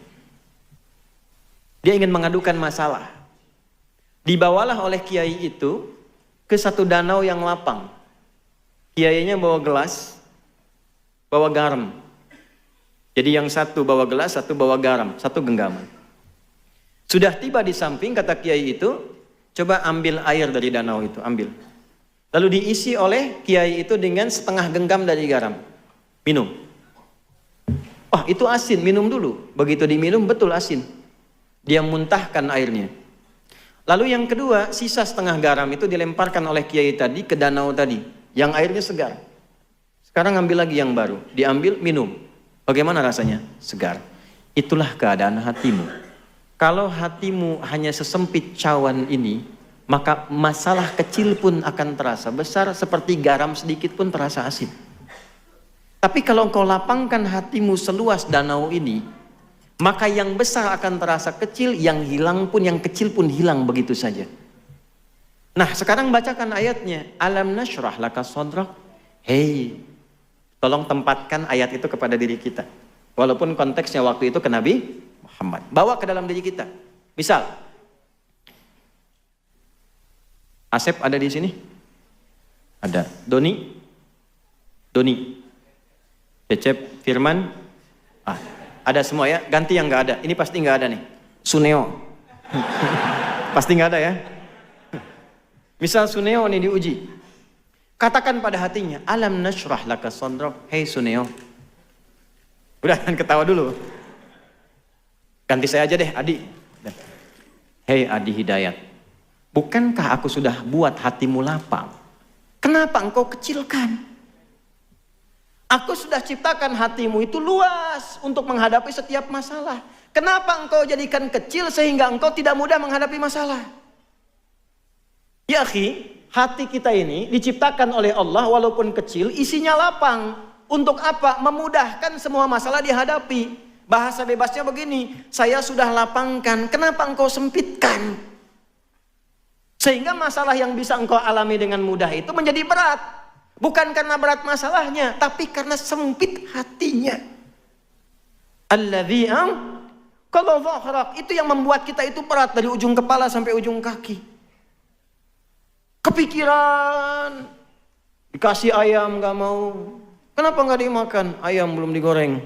Dia ingin mengadukan masalah. Dibawalah oleh kiai itu ke satu danau yang lapang. Kiainya bawa gelas, bawa garam. Jadi yang satu bawa gelas, satu bawa garam, satu genggaman. Sudah tiba di samping, kata kiai itu, coba ambil air dari danau itu, ambil. Lalu diisi oleh kiai itu dengan setengah genggam dari garam. Minum. Wah, itu asin, minum dulu. Begitu diminum, betul asin. Dia muntahkan airnya. Lalu yang kedua, sisa setengah garam itu dilemparkan oleh kiai tadi ke danau tadi, yang airnya segar. Sekarang ambil lagi yang baru, diambil, minum. Bagaimana rasanya? Segar. Itulah keadaan hatimu. Kalau hatimu hanya sesempit cawan ini, maka masalah kecil pun akan terasa besar, seperti garam sedikit pun terasa asin. Tapi kalau engkau lapangkan hatimu seluas danau ini, maka yang besar akan terasa kecil, yang hilang pun, yang kecil pun hilang begitu saja. Nah, sekarang bacakan ayatnya. Alam nashrah laka sadrak. Hei, tolong tempatkan ayat itu kepada diri kita. Walaupun konteksnya waktu itu ke Nabi Muhammad. Bawa ke dalam diri kita. Misal, Asep ada di sini? Ada. Doni? Cecep, Firman? Ada semua ya? Ganti yang nggak ada. Ini pasti nggak ada nih. Suneo. Pasti nggak ada ya? Misal Suneo nih diuji. Katakan pada hatinya, alam nashrah laka sadrak. Hei Suneo. Udah, jangan ketawa dulu. Ganti saya aja deh, Adi. Hei Adi Hidayat. Bukankah aku sudah buat hatimu lapang? Kenapa engkau kecilkan? Aku sudah ciptakan hatimu itu luas untuk menghadapi setiap masalah. Kenapa engkau jadikan kecil sehingga engkau tidak mudah menghadapi masalah? Ya akhi, hati kita ini diciptakan oleh Allah walaupun kecil, isinya lapang. Untuk apa? Memudahkan semua masalah dihadapi. Bahasa bebasnya begini, saya sudah lapangkan, kenapa engkau sempitkan? Sehingga masalah yang bisa engkau alami dengan mudah itu menjadi berat. Bukan karena berat masalahnya, tapi karena sempit hatinya. Alladzi kalau dhahrak, itu yang membuat kita itu berat dari ujung kepala sampai ujung kaki. Kepikiran, dikasih ayam gak mau. Kenapa gak dimakan? Ayam belum digoreng.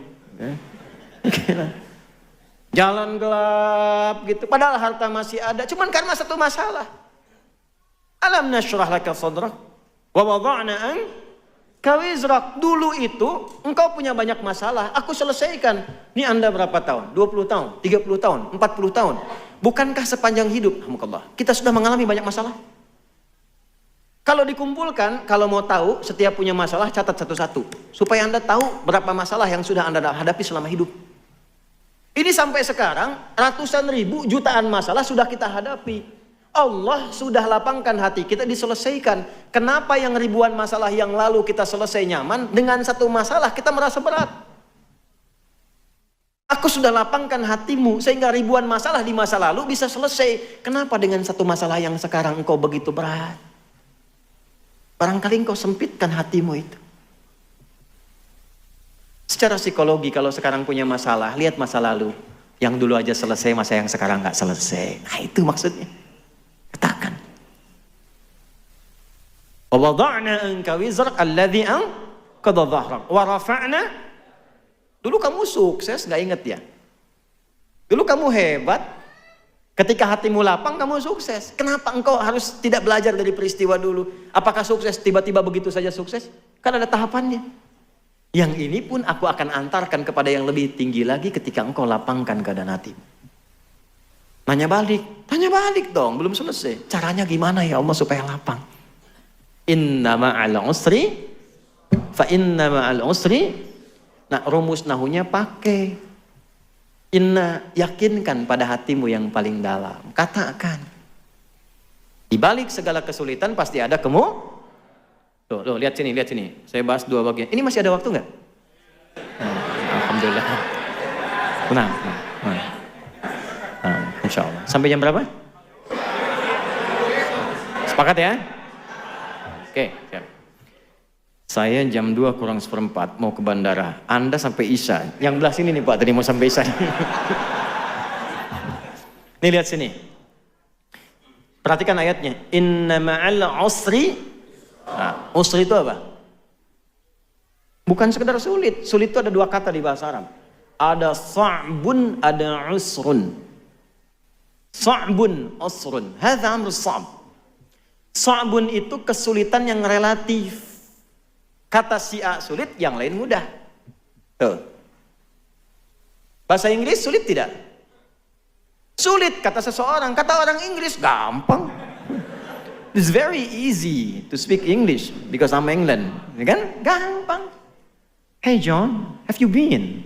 Jalan gelap gitu. Padahal harta masih ada. Cuman karena satu masalah. Alam nashrah laka sadrak. Wa wada'na anka wizrak. Dulu itu engkau punya banyak masalah, aku selesaikan. Ini Anda berapa tahun? 20 tahun, 30 tahun, 40 tahun. Bukankah sepanjang hidup kita sudah mengalami banyak masalah? Kalau dikumpulkan, kalau mau tahu setiap punya masalah, catat satu-satu supaya Anda tahu berapa masalah yang sudah Anda hadapi selama hidup. Ini sampai sekarang ratusan ribu, jutaan masalah sudah kita hadapi. Allah sudah lapangkan hati kita, diselesaikan. Kenapa yang ribuan masalah yang lalu kita selesai nyaman, dengan satu masalah kita merasa berat? Aku sudah lapangkan hatimu sehingga ribuan masalah di masa lalu bisa selesai. Kenapa dengan satu masalah yang sekarang engkau begitu berat? Barangkali engkau sempitkan hatimu itu. Secara psikologi kalau sekarang punya masalah, lihat masa lalu. Yang dulu aja selesai, masa yang sekarang nggak selesai. Nah itu maksudnya. Katakan. Wa wada'na anka wizrak alladzi anqadha dhahrak wa rafa'na. Dulu kamu sukses, gak inget ya? Dulu kamu hebat. Ketika hatimu lapang kamu sukses. Kenapa engkau harus tidak belajar dari peristiwa dulu? Apakah sukses tiba-tiba begitu saja sukses? Kan ada tahapannya. Yang ini pun aku akan antarkan kepada yang lebih tinggi lagi ketika engkau lapangkan keadaan hatimu. Tanya balik dong, belum selesai. Caranya gimana ya Allah supaya lapang? Inna ma'al usri, fa inna ma'al usri. Nah, rumus nahunya pakai. Inna, yakinkan pada hatimu yang paling dalam. Katakan. Di balik segala kesulitan pasti ada Tuh, lihat sini. Saya bahas dua bagian. Ini masih ada waktu nggak? Alhamdulillah. Tenang. Insya Allah. Sampai jam berapa? Sepakat ya? Oke, siap. Saya jam 2 kurang seperempat mau ke bandara. Anda sampai Isya. Yang belah sini nih Pak, tadi mau sampai Isya. Nih lihat sini. Perhatikan ayatnya. Inna ma'al usri. Nah, usri itu apa? Bukan sekedar sulit. Sulit itu ada dua kata di bahasa Arab. Ada sa'bun, ada usrun. Sa'bun, usrun. Hadza amru sa'b. Sa'bun itu kesulitan yang relatif. Kata si A sulit, yang lain mudah. Tuh. Bahasa Inggris sulit tidak? Sulit kata seseorang, kata orang Inggris gampang. It's very easy to speak English because I'm England, ya kan? Gampang. Hey John, have you been?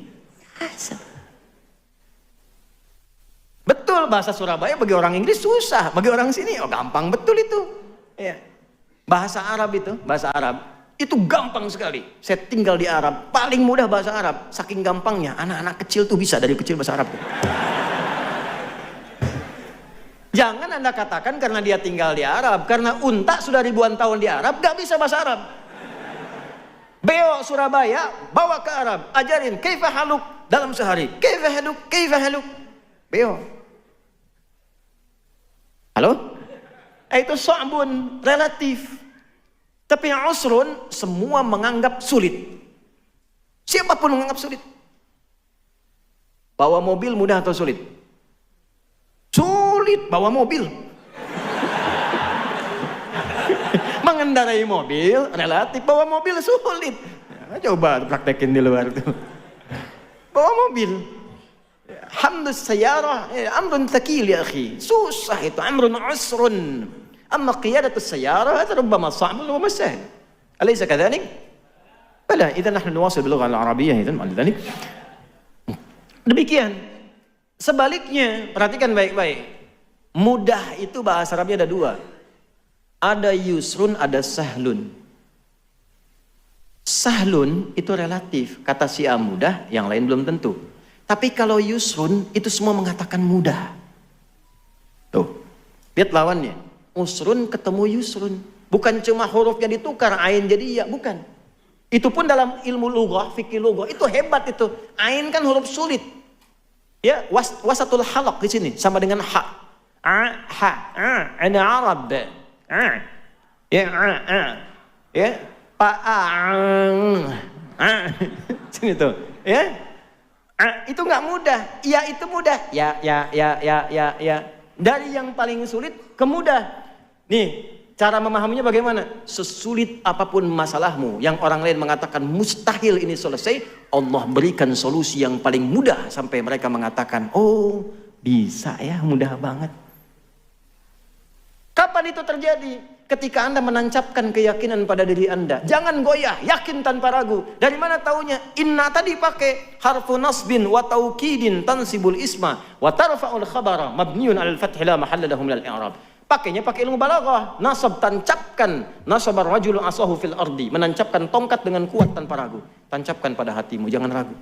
Betul, bahasa Surabaya bagi orang Inggris susah, bagi orang sini gampang betul itu. Ya. Bahasa Arab itu, bahasa Arab Itu gampang sekali. Saya tinggal di Arab, paling mudah bahasa Arab. Saking gampangnya, anak-anak kecil tuh bisa dari kecil bahasa Arab. Jangan Anda katakan karena dia tinggal di Arab. Karena unta sudah ribuan tahun di Arab, gak bisa bahasa Arab. Beo Surabaya, bawa ke Arab. Ajarin, kaifa haluk dalam sehari. Kaifa haluk, kaifa haluk. Beo. Halo? Itu so'bun, relatif. Tapi yang usrun, semua menganggap sulit. Siapapun menganggap sulit. Bawa mobil mudah atau sulit? Sulit bawa mobil. Mengendarai mobil relatif, bawa mobil sulit. Ya, coba praktekin di luar tuh. Bawa mobil. Hamdus sayyarah, amrun thaqil ya akhi. Susah itu, amrun usrun. Amma qiyadatus sayyarah, hada rubbama sa'b wa sahal. Alaysa kadhalik? Bala, idzan nahnu nuwasil bil lugha al-arabiyyah idzan ma'al demikian. Sebaliknya, perhatikan baik-baik. Mudah itu bahasa Arabnya ada dua. Ada yusrun, ada sahlun. Sahlun itu relatif. Kata si A mudah, yang lain belum tentu. Tapi kalau yusrun, itu semua mengatakan mudah. Tuh, lihat lawannya. Usrun ketemu yusrun. Bukan cuma hurufnya ditukar, ain jadi ya, bukan. Itu pun dalam ilmu lughah, fikih lughah, itu hebat itu. Ain kan huruf sulit. Ya, wasatul halaq di sini sama dengan ha. Ada Arab. Ya, sini tuh, ya. Itu nggak mudah. Ya itu mudah. Ya. Dari yang paling sulit ke mudah. Nih, cara memahaminya bagaimana? Sesulit apapun masalahmu, yang orang lain mengatakan mustahil ini selesai, Allah berikan solusi yang paling mudah sampai mereka mengatakan, oh bisa ya, mudah banget. Kapan itu terjadi? Ketika Anda menancapkan keyakinan pada diri Anda. Jangan goyah, yakin tanpa ragu. Dari mana taunya? Inna tadi pakai harfu nasbin wa taukidin tansibul isma wa tarfa'ul khabara mabniun 'alal fathi la mahalla lahu minal i'rab. Pakainya pakai ilmu balaghah. Nasab, tancapkan. Nasabar rajulu asahu fil ardi. Menancapkan tongkat dengan kuat tanpa ragu. Tancapkan pada hatimu, jangan ragu.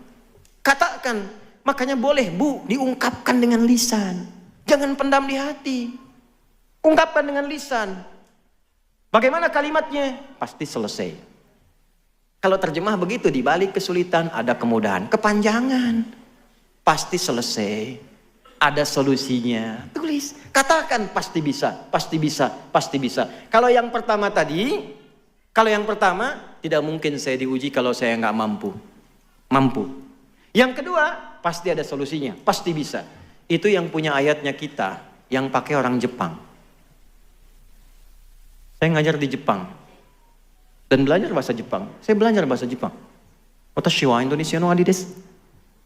Katakan. Makanya boleh, Bu, diungkapkan dengan lisan. Jangan pendam di hati. Ungkapkan dengan lisan. Bagaimana kalimatnya? Pasti selesai. Kalau terjemah begitu, di balik kesulitan ada kemudahan. Kepanjangan. Pasti selesai. Ada solusinya. Tulis. Katakan pasti bisa, pasti bisa, pasti bisa. Kalau yang pertama tadi, tidak mungkin saya diuji kalau saya nggak mampu. Mampu. Yang kedua, pasti ada solusinya, pasti bisa. Itu yang punya ayatnya kita, yang pakai orang Jepang. Saya ngajar di Jepang dan belajar bahasa Jepang. Saya belajar bahasa Jepang. Watashi wa Indonesia no adi desu.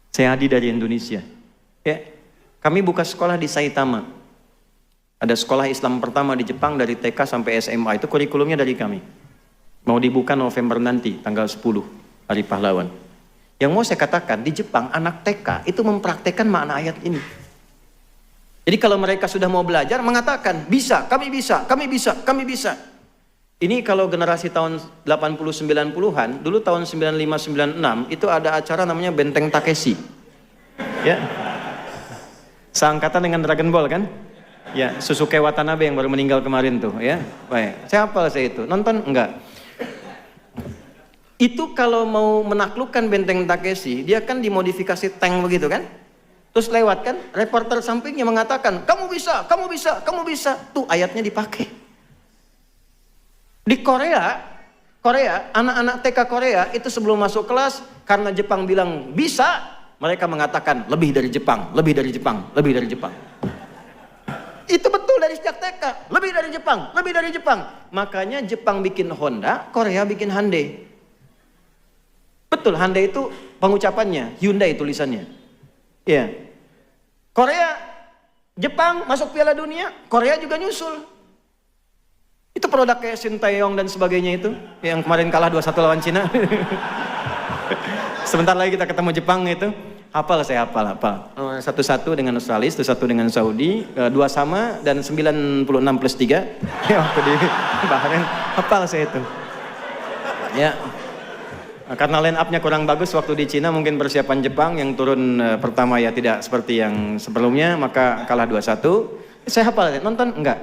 Saya adi dari Indonesia. Ya, kami buka sekolah di Saitama. Ada sekolah Islam pertama di Jepang dari TK sampai SMA. Itu kurikulumnya dari kami. Mau dibuka November nanti, tanggal 10, Hari Pahlawan. Yang mau saya katakan, di Jepang anak TK itu mempraktekkan makna ayat ini. Jadi kalau mereka sudah mau belajar, mengatakan, bisa, kami bisa, kami bisa, kami bisa. Ini kalau generasi tahun 80-90-an, dulu tahun 95-96, itu ada acara namanya Benteng Takeshi. Ya. Seangkatan dengan Dragon Ball kan? Ya, Susuke Watanabe yang baru meninggal kemarin tuh, ya. Baik. Saya hafal saya itu. Nonton? Enggak. Itu kalau mau menaklukkan Benteng Takeshi, dia kan dimodifikasi tank begitu kan? Terus lewat kan, reporter sampingnya mengatakan, kamu bisa, kamu bisa, kamu bisa. Tuh ayatnya dipakai. Di Korea, anak-anak TK Korea itu sebelum masuk kelas, karena Jepang bilang bisa, mereka mengatakan lebih dari Jepang, lebih dari Jepang, lebih dari Jepang. Itu betul dari sejak TK, lebih dari Jepang, lebih dari Jepang. Makanya Jepang bikin Honda, Korea bikin Hyundai. Betul, Hyundai itu pengucapannya, Hyundai tulisannya. Ya, Korea, Jepang masuk Piala Dunia, Korea juga nyusul. Itu produk kayak Sintayong dan sebagainya itu, yang kemarin kalah 2-1 lawan Cina. Sebentar lagi kita ketemu Jepang itu, saya hafal. 1-1 dengan Australia, 1-1 dengan Saudi, 2 sama dan 96+3. Ya, waktu di Bahrain, hafal saya itu. Ya. Karena line up-nya kurang bagus waktu di Cina, mungkin persiapan Jepang yang turun pertama ya tidak seperti yang sebelumnya, maka kalah 2-1. Saya hafal, nonton enggak?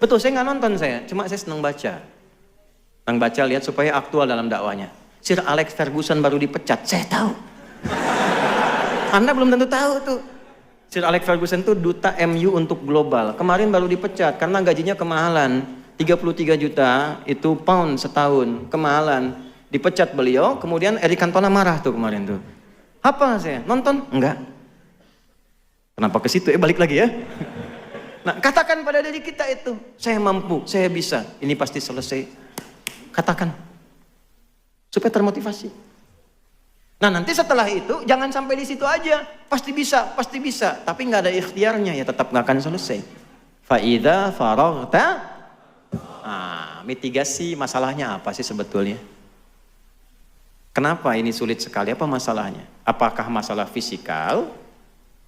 Betul, saya nggak nonton cuma saya senang baca. Senang baca, lihat supaya aktual dalam dakwanya. Sir Alex Ferguson baru dipecat, saya tahu. Anda belum tentu tahu tuh. Sir Alex Ferguson tuh duta MU untuk global. Kemarin baru dipecat karena gajinya kemahalan. 33 juta itu pound setahun, kemahalan. Dipecat beliau, kemudian Eric Cantona marah tuh kemarin tuh. Apa saya? Nonton? Enggak. Kenapa ke situ? Balik lagi ya. Nah, katakan pada diri kita itu, saya mampu, saya bisa, ini pasti selesai. Katakan. Supaya termotivasi. Nah, nanti setelah itu jangan sampai di situ aja. Pasti bisa, pasti bisa. Tapi nggak ada ikhtiarnya, ya tetap nggak akan selesai. Fa'idha faraghta. Mitigasi masalahnya apa sih sebetulnya? Kenapa ini sulit sekali? Apa masalahnya? Apakah masalah fisikal,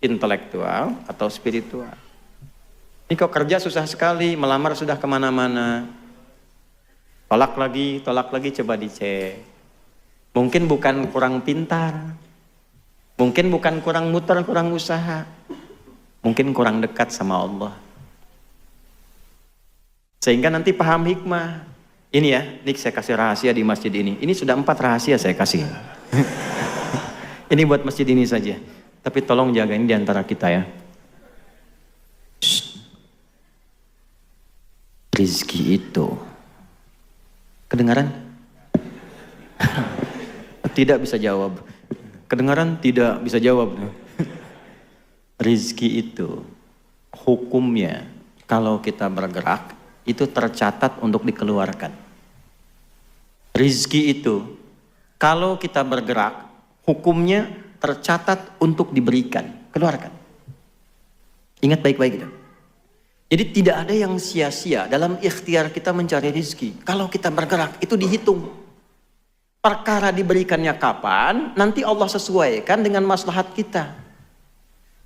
intelektual, atau spiritual? Ini kok kerja susah sekali, melamar sudah kemana-mana. Tolak lagi, coba dicek. Mungkin bukan kurang pintar. Mungkin bukan kurang muter, kurang usaha. Mungkin kurang dekat sama Allah. Sehingga nanti paham hikmah. Ini ya, Nik saya kasih rahasia di masjid ini. Ini sudah 4 rahasia saya kasih. Ini buat masjid ini saja. Tapi tolong jaga ini di antara kita ya. Rizki itu. Kedengaran? Tidak bisa jawab. Kedengaran? Tidak bisa jawab. Rizki itu hukumnya kalau kita bergerak itu tercatat untuk dikeluarkan. Rizki itu kalau kita bergerak hukumnya tercatat untuk diberikan, keluarkan. Ingat baik-baik itu. Jadi tidak ada yang sia-sia dalam ikhtiar kita mencari rizki. Kalau kita bergerak itu dihitung. Perkara diberikannya kapan, nanti Allah sesuaikan dengan maslahat kita.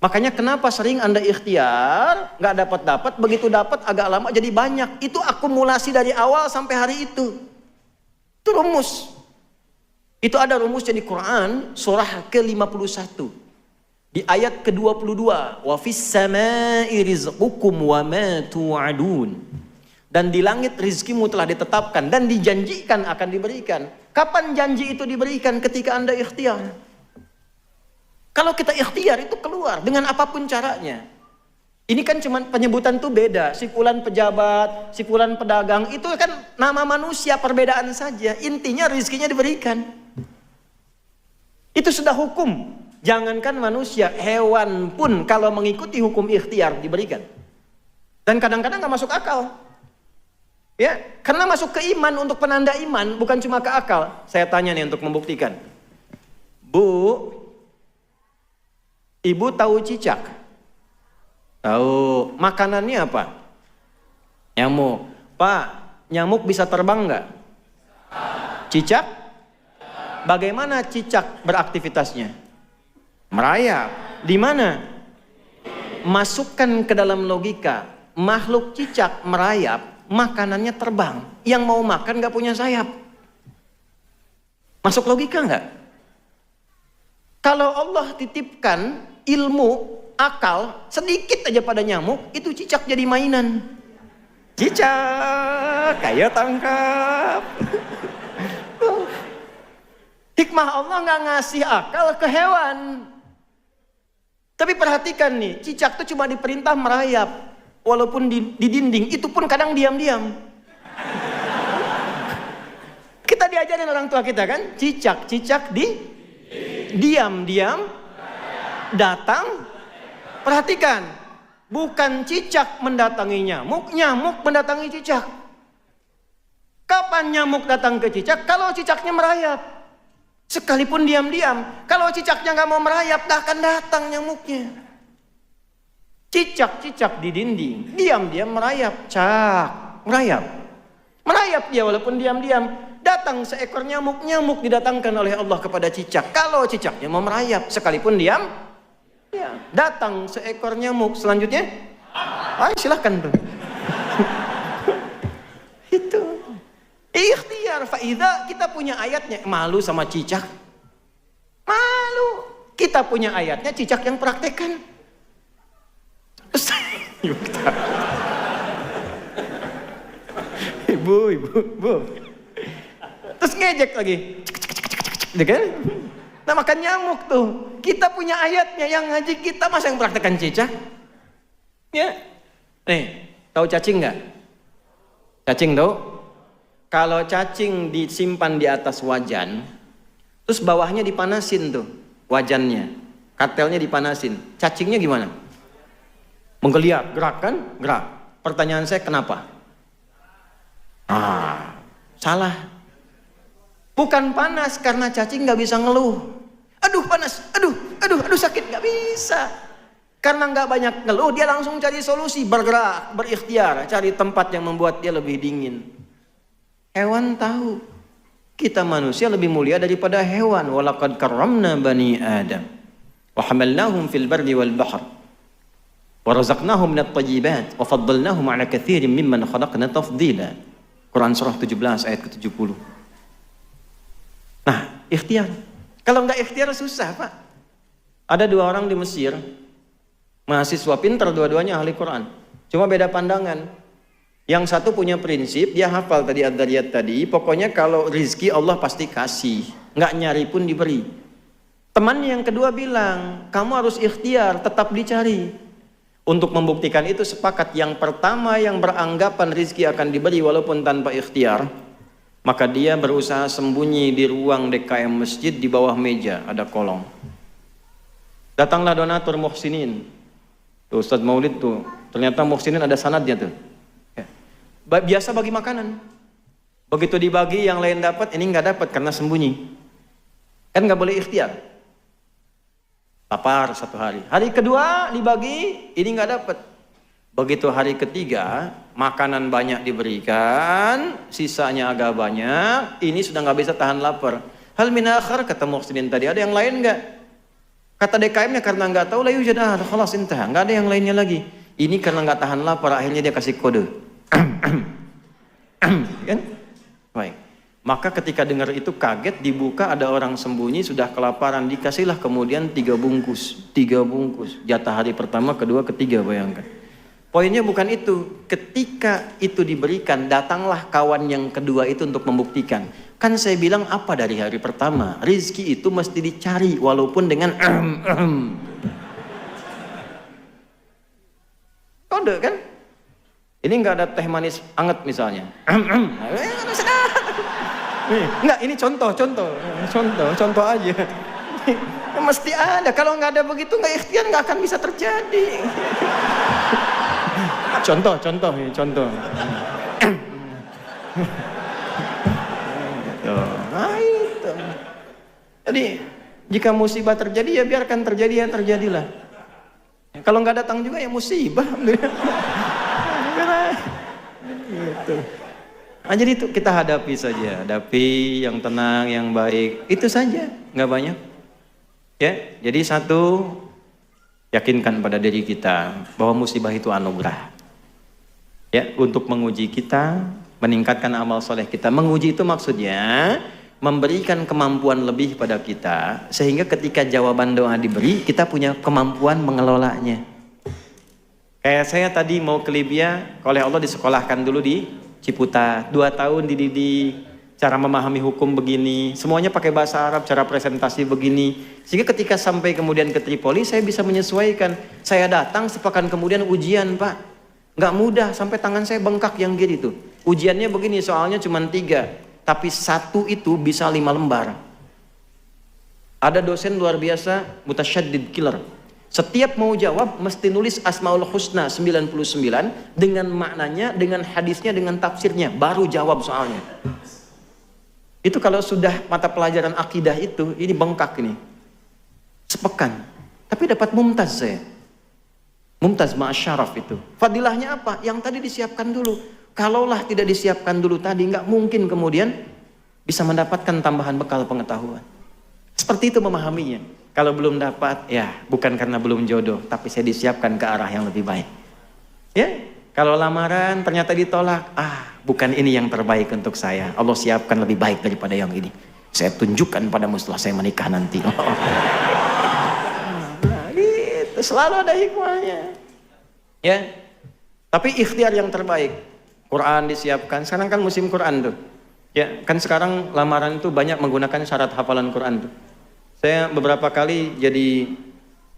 Makanya kenapa sering Anda ikhtiar, nggak dapat, begitu dapat agak lama jadi banyak. Itu akumulasi dari awal sampai hari itu. Itu rumus. Itu ada rumusnya di Quran surah ke-51. Di ayat ke-22, wa fis samai rizqukum wa ma tu'adun. Dan di langit rizkimu telah ditetapkan dan dijanjikan akan diberikan. Kapan janji itu diberikan? Ketika Anda ikhtiar. Kalau kita ikhtiar itu keluar dengan apapun caranya. Ini kan cuma penyebutan tuh beda. Si fulan pejabat, si fulan pedagang, itu kan nama manusia, perbedaan saja. Intinya rizkinya diberikan. Itu sudah hukum. Jangankan manusia, hewan pun kalau mengikuti hukum ikhtiar diberikan. Dan kadang-kadang gak masuk akal. Ya, karena masuk ke iman, untuk penanda iman, bukan cuma ke akal. Saya tanya nih untuk membuktikan. Bu, Ibu tahu cicak? Tahu. Makanannya apa? Nyamuk. Pak, nyamuk bisa terbang nggak? Cicak? Bagaimana cicak beraktivitasnya? Merayap. Di mana? Masukkan ke dalam logika. Makhluk cicak merayap, makanannya terbang. Yang mau makan nggak punya sayap. Masuk logika nggak? Kalau Allah titipkan ilmu, akal sedikit aja pada nyamuk, itu cicak jadi mainan. Cicak, kayo tangkap. Hikmah Allah nggak ngasih akal ke hewan. Tapi perhatikan nih, cicak tuh cuma diperintah merayap, walaupun di dinding, itu pun kadang diam-diam. Kita diajarin orang tua kita kan, cicak di diam-diam datang. Perhatikan, bukan cicak mendatangi nyamuk, nyamuk mendatangi cicak. Kapan nyamuk datang ke cicak? Kalau cicaknya merayap. Sekalipun diam-diam. Kalau cicaknya nggak mau merayap, tak akan datang nyamuknya. Cicak-cicak di dinding, diam-diam merayap. Cak, merayap. Merayap dia walaupun diam-diam. Datang seekor nyamuk, nyamuk didatangkan oleh Allah kepada cicak. Kalau cicaknya mau merayap, sekalipun diam, ya, datang seekor nyamuk. Selanjutnya, silahkan tuh. Itu ikhtiar ikhtiar. Faida kita punya ayatnya. Malu sama cicak? Malu. Kita punya ayatnya, cicak yang praktekkan. Terus, ibu. Terus ngejek lagi. Kan? Nah, makan nyamuk tuh. Kita punya ayatnya, yang ngaji kita masa yang praktekkan cicak? Ya. Nih, tahu cacing nggak? Cacing tahu? Kalau cacing disimpan di atas wajan, terus bawahnya dipanasin tuh, wajannya, kartelnya dipanasin. Cacingnya gimana? Menggeliat, gerak kan? Gerak. Pertanyaan saya, kenapa? Salah. Bukan panas, karena cacing nggak bisa ngeluh. Aduh panas, aduh sakit, nggak bisa. Karena nggak banyak ngeluh, dia langsung cari solusi, bergerak, berikhtiar, cari tempat yang membuat dia lebih dingin. Hewan tahu, kita manusia lebih mulia daripada hewan. Walaqad karramna bani Adam, wa hamalnahum fil barri wal bahr, wa razaqnahum minat thayyibat, wa faddalnahum ala katsirin mimman khalaqna tafdila. Quran surah 17 ayat ke-70. Nah, ikhtiar. Kalau nggak ikhtiar susah, Pak. Ada 2 orang di Mesir, mahasiswa pintar, dua-duanya ahli Quran. Cuma beda pandangan. Yang satu punya prinsip, dia hafal tadi Ad-Dariyat tadi, pokoknya kalau rizki Allah pasti kasih, nggak nyari pun diberi. Teman yang kedua bilang, kamu harus ikhtiar, tetap dicari. Untuk membuktikan itu sepakat, yang pertama yang beranggapan rizki akan diberi walaupun tanpa ikhtiar, maka dia berusaha sembunyi di ruang DKM masjid, di bawah meja ada kolong. Datanglah donatur muhsinin. Tuh Ustadz Maulid tuh, ternyata muhsinin ada sanadnya tuh. Ya. Biasa bagi makanan. Begitu dibagi yang lain dapat, ini nggak dapat karena sembunyi. Kan nggak boleh ikhtiar. Lapar 1 hari. Hari kedua dibagi, ini nggak dapat. Begitu hari ketiga, makanan banyak diberikan, sisanya agak banyak, ini sudah nggak bisa tahan lapar. Hal min akhar, kata muhsinin tadi, ada yang lain nggak? Kata DKM-nya karena nggak tahu, la yujad ahad, khalas intah, nggak ada yang lainnya lagi. Ini karena nggak tahan lapar, akhirnya dia kasih kode. Kan? Baik. Maka ketika dengar itu kaget, dibuka ada orang sembunyi sudah kelaparan, dikasihlah kemudian 3 bungkus. Jatah hari pertama, kedua, ketiga, bayangkan. Poinnya bukan itu. Ketika itu diberikan, datanglah kawan yang kedua itu untuk membuktikan. Kan saya bilang apa dari hari pertama? Rizki itu mesti dicari walaupun dengan kode kan? Ini nggak ada teh manis anget misalnya. Enggak, ini contoh aja. Mesti ada. Kalau nggak ada begitu, nggak ikhtiar, nggak akan bisa terjadi. Contoh. Nah itu. Jadi jika musibah terjadi ya biarkan terjadi, ya terjadilah. Kalau nggak datang juga ya musibah. Gitu. Nah, jadi itu kita hadapi saja, hadapi yang tenang, yang baik, itu saja, nggak banyak. Ya, jadi satu, yakinkan pada diri kita bahwa musibah itu anugerah. Ya, untuk menguji kita, meningkatkan amal soleh kita. Menguji itu maksudnya memberikan kemampuan lebih pada kita, sehingga ketika jawaban doa diberi, kita punya kemampuan mengelolanya. Kayak saya tadi mau ke Libya, oleh Allah disekolahkan dulu di Ciputat, 2 tahun dididik, cara memahami hukum begini, semuanya pakai bahasa Arab, cara presentasi begini, sehingga ketika sampai kemudian ke Tripoli, saya bisa menyesuaikan. Saya datang sepekan kemudian ujian, Pak, nggak mudah, sampai tangan saya bengkak yang gini tuh. Ujiannya begini, soalnya cuma 3, tapi 1 itu bisa 5 lembar. Ada dosen luar biasa, mutasyaddid killer. Setiap mau jawab mesti nulis Asmaul Husna 99 dengan maknanya, dengan hadisnya, dengan tafsirnya, baru jawab soalnya. Itu kalau sudah mata pelajaran akidah itu, ini bengkak ini. Sepekan. Tapi dapat mumtaz saya. Mumtaz ma'asyaraf itu. Fadilahnya apa? Yang tadi disiapkan dulu. Kalaulah tidak disiapkan dulu tadi, nggak mungkin kemudian bisa mendapatkan tambahan bekal pengetahuan. Seperti itu memahaminya. Kalau belum dapat, ya bukan karena belum jodoh, tapi saya disiapkan ke arah yang lebih baik. Ya, Kalau lamaran ternyata ditolak, bukan ini yang terbaik untuk saya. Allah siapkan lebih baik daripada yang ini. Saya tunjukkan padamu setelah saya menikah nanti. Nah, gitu. Selalu ada hikmahnya. Ya. Tapi ikhtiar yang terbaik. Quran disiapkan. Sekarang kan musim Quran tuh. Ya, kan sekarang lamaran itu banyak menggunakan syarat hafalan Quran tuh. Saya beberapa kali jadi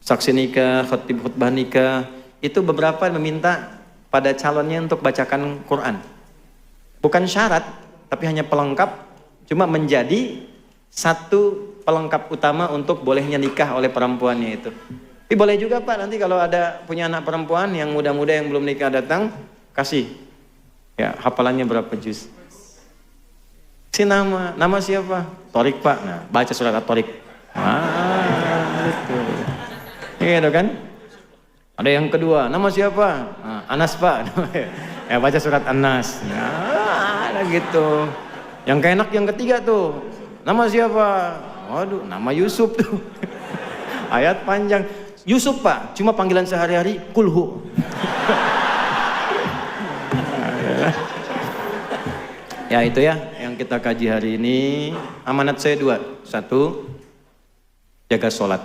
saksi nikah, khatib khutbah nikah, itu beberapa meminta pada calonnya untuk bacakan Quran. Bukan syarat, tapi hanya pelengkap, cuma menjadi satu pelengkap utama untuk bolehnya nikah oleh perempuannya itu. Tapi boleh juga Pak, nanti kalau ada punya anak perempuan yang muda-muda yang belum nikah datang, kasih. Ya, hafalannya berapa juz? Si nama siapa? Torik Pak. Nah, baca surat At-Torik. Gitu. Gitu kan? Ada yang kedua, nama siapa? Anas Pak. Ya, baca surat An-Nas. Ada gitu. Yang keenak yang ketiga tuh, nama siapa? Waduh, nama Yusuf tuh. Ayat panjang. Yusuf Pak, cuma panggilan sehari-hari, kulhu. Ya itu ya yang kita kaji hari ini. Amanat saya 2. 1, jaga sholat.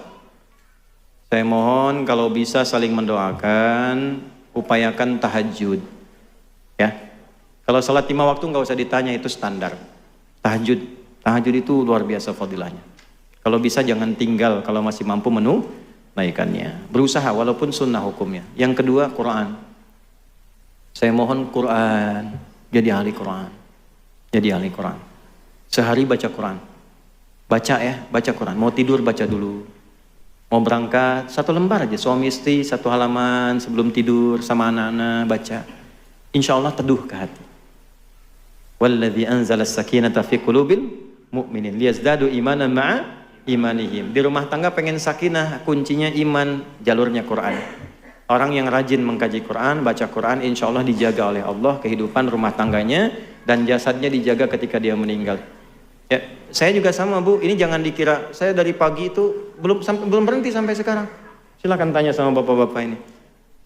Saya mohon kalau bisa saling mendoakan, upayakan tahajud. Ya, kalau sholat 5 waktu nggak usah ditanya, itu standar. Tahajud itu luar biasa fadilahnya. Kalau bisa jangan tinggal kalau masih mampu menunaikannya. Berusaha walaupun sunnah hukumnya. Yang kedua Quran. Saya mohon Quran, jadi ahli Quran. Jadi ahli Quran. Sehari baca Quran. Baca ya, baca Quran. Mau tidur baca dulu. Mau berangkat 1 lembar aja, suami istri 1 halaman sebelum tidur sama anak-anak baca. Insya Allah teduh ke hati. Walladzi anzala as-sakinata fi qulubil mu'minin liyazdadu imanan ma'a imanihim. Di rumah tangga pengen sakinah, kuncinya iman, jalurnya Quran. Orang yang rajin mengkaji Quran, baca Quran, insya Allah dijaga oleh Allah kehidupan rumah tangganya dan jasadnya dijaga ketika dia meninggal. Ya, saya juga sama Bu, ini jangan dikira saya dari pagi itu belum berhenti sampai sekarang. Silakan tanya sama bapak-bapak ini.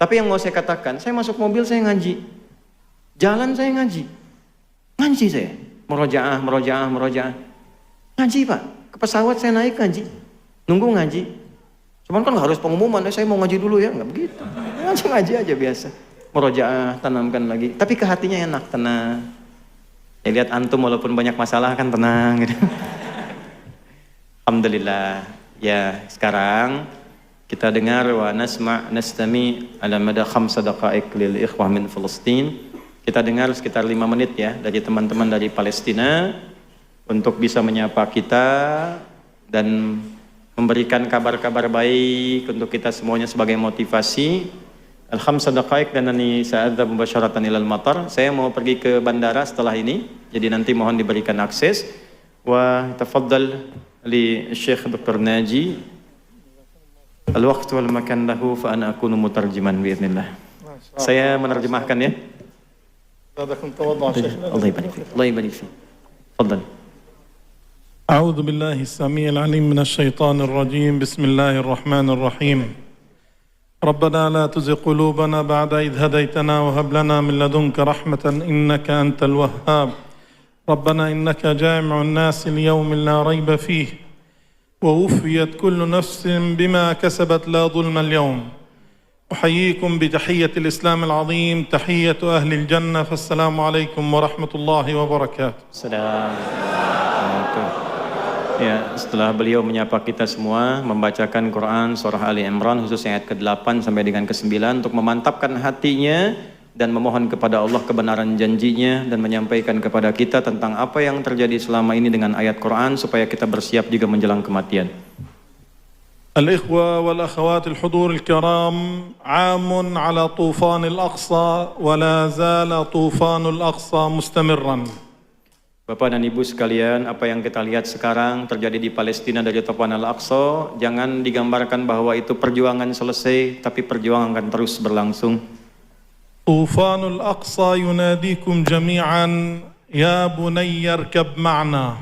Tapi yang mau saya katakan, saya masuk mobil saya ngaji, jalan saya ngaji saya, merojaah, ngaji Pak. Ke pesawat saya naik ngaji, nunggu ngaji. Cuman kan nggak harus pengumuman, saya mau ngaji dulu ya, nggak begitu. Langsung ngaji aja biasa, merojaah, tanamkan lagi. Tapi ke hatinya enak, tenang. Ya, lihat antum walaupun banyak masalah kan tenang gitu. Alhamdulillah. Ya, sekarang kita dengar wa nastami ala mada 5 daqaiq lil ikhwah min Palestin. Kita dengar sekitar 5 menit ya dari teman-teman dari Palestina untuk bisa menyapa kita dan memberikan kabar-kabar baik untuk kita semuanya sebagai motivasi. Al-5 daqaiq dan ani sa'adza mubasyaratan ilal matar. Saya mau pergi ke bandara setelah ini, jadi nanti mohon diberikan akses. Wa tafaddal li Syekh Dr. Naji. Al-waqtu wal makan lahu fa ana akunu mutarjiman biidznillah. Saya menerjemahkan ya. Allah ibarik fiik. Allah ibarik fiik. Tafadhal. أعوذ بالله السميع العليم من الشيطان الرجيم بسم الله الرحمن الرحيم ربنا لا تزغ قلوبنا بعد إذ هديتنا وهب لنا من لدنك رحمة إنك أنت الوهاب ربنا إنك جامع الناس ليوم لا ريب فيه ووفيت كل نفس بما كسبت لا ظلم اليوم أحييكم بتحية الإسلام العظيم تحية أهل الجنة فالسلام عليكم ورحمة الله وبركاته. Assalamualaikum. Ya, setelah beliau menyapa kita semua, membacakan Quran surah Ali Imran khususnya ayat ke-8 sampai dengan ke-9 untuk memantapkan hatinya dan memohon kepada Allah kebenaran janjinya dan menyampaikan kepada kita tentang apa yang terjadi selama ini dengan ayat Quran supaya kita bersiap juga menjelang kematian. الإخوة والأخوات الحضور الكرام عام على طوفان الأقصى ولا زال طوفان الأقصى مستمرا. Bapak dan Ibu sekalian, apa yang kita lihat sekarang terjadi di Palestina dari Tufan Al-Aqsa, jangan digambarkan bahwa itu perjuangan selesai, tapi perjuangan akan terus berlangsung. طوفان الأقصى يناديكم جميعا يا بني اركب معنا.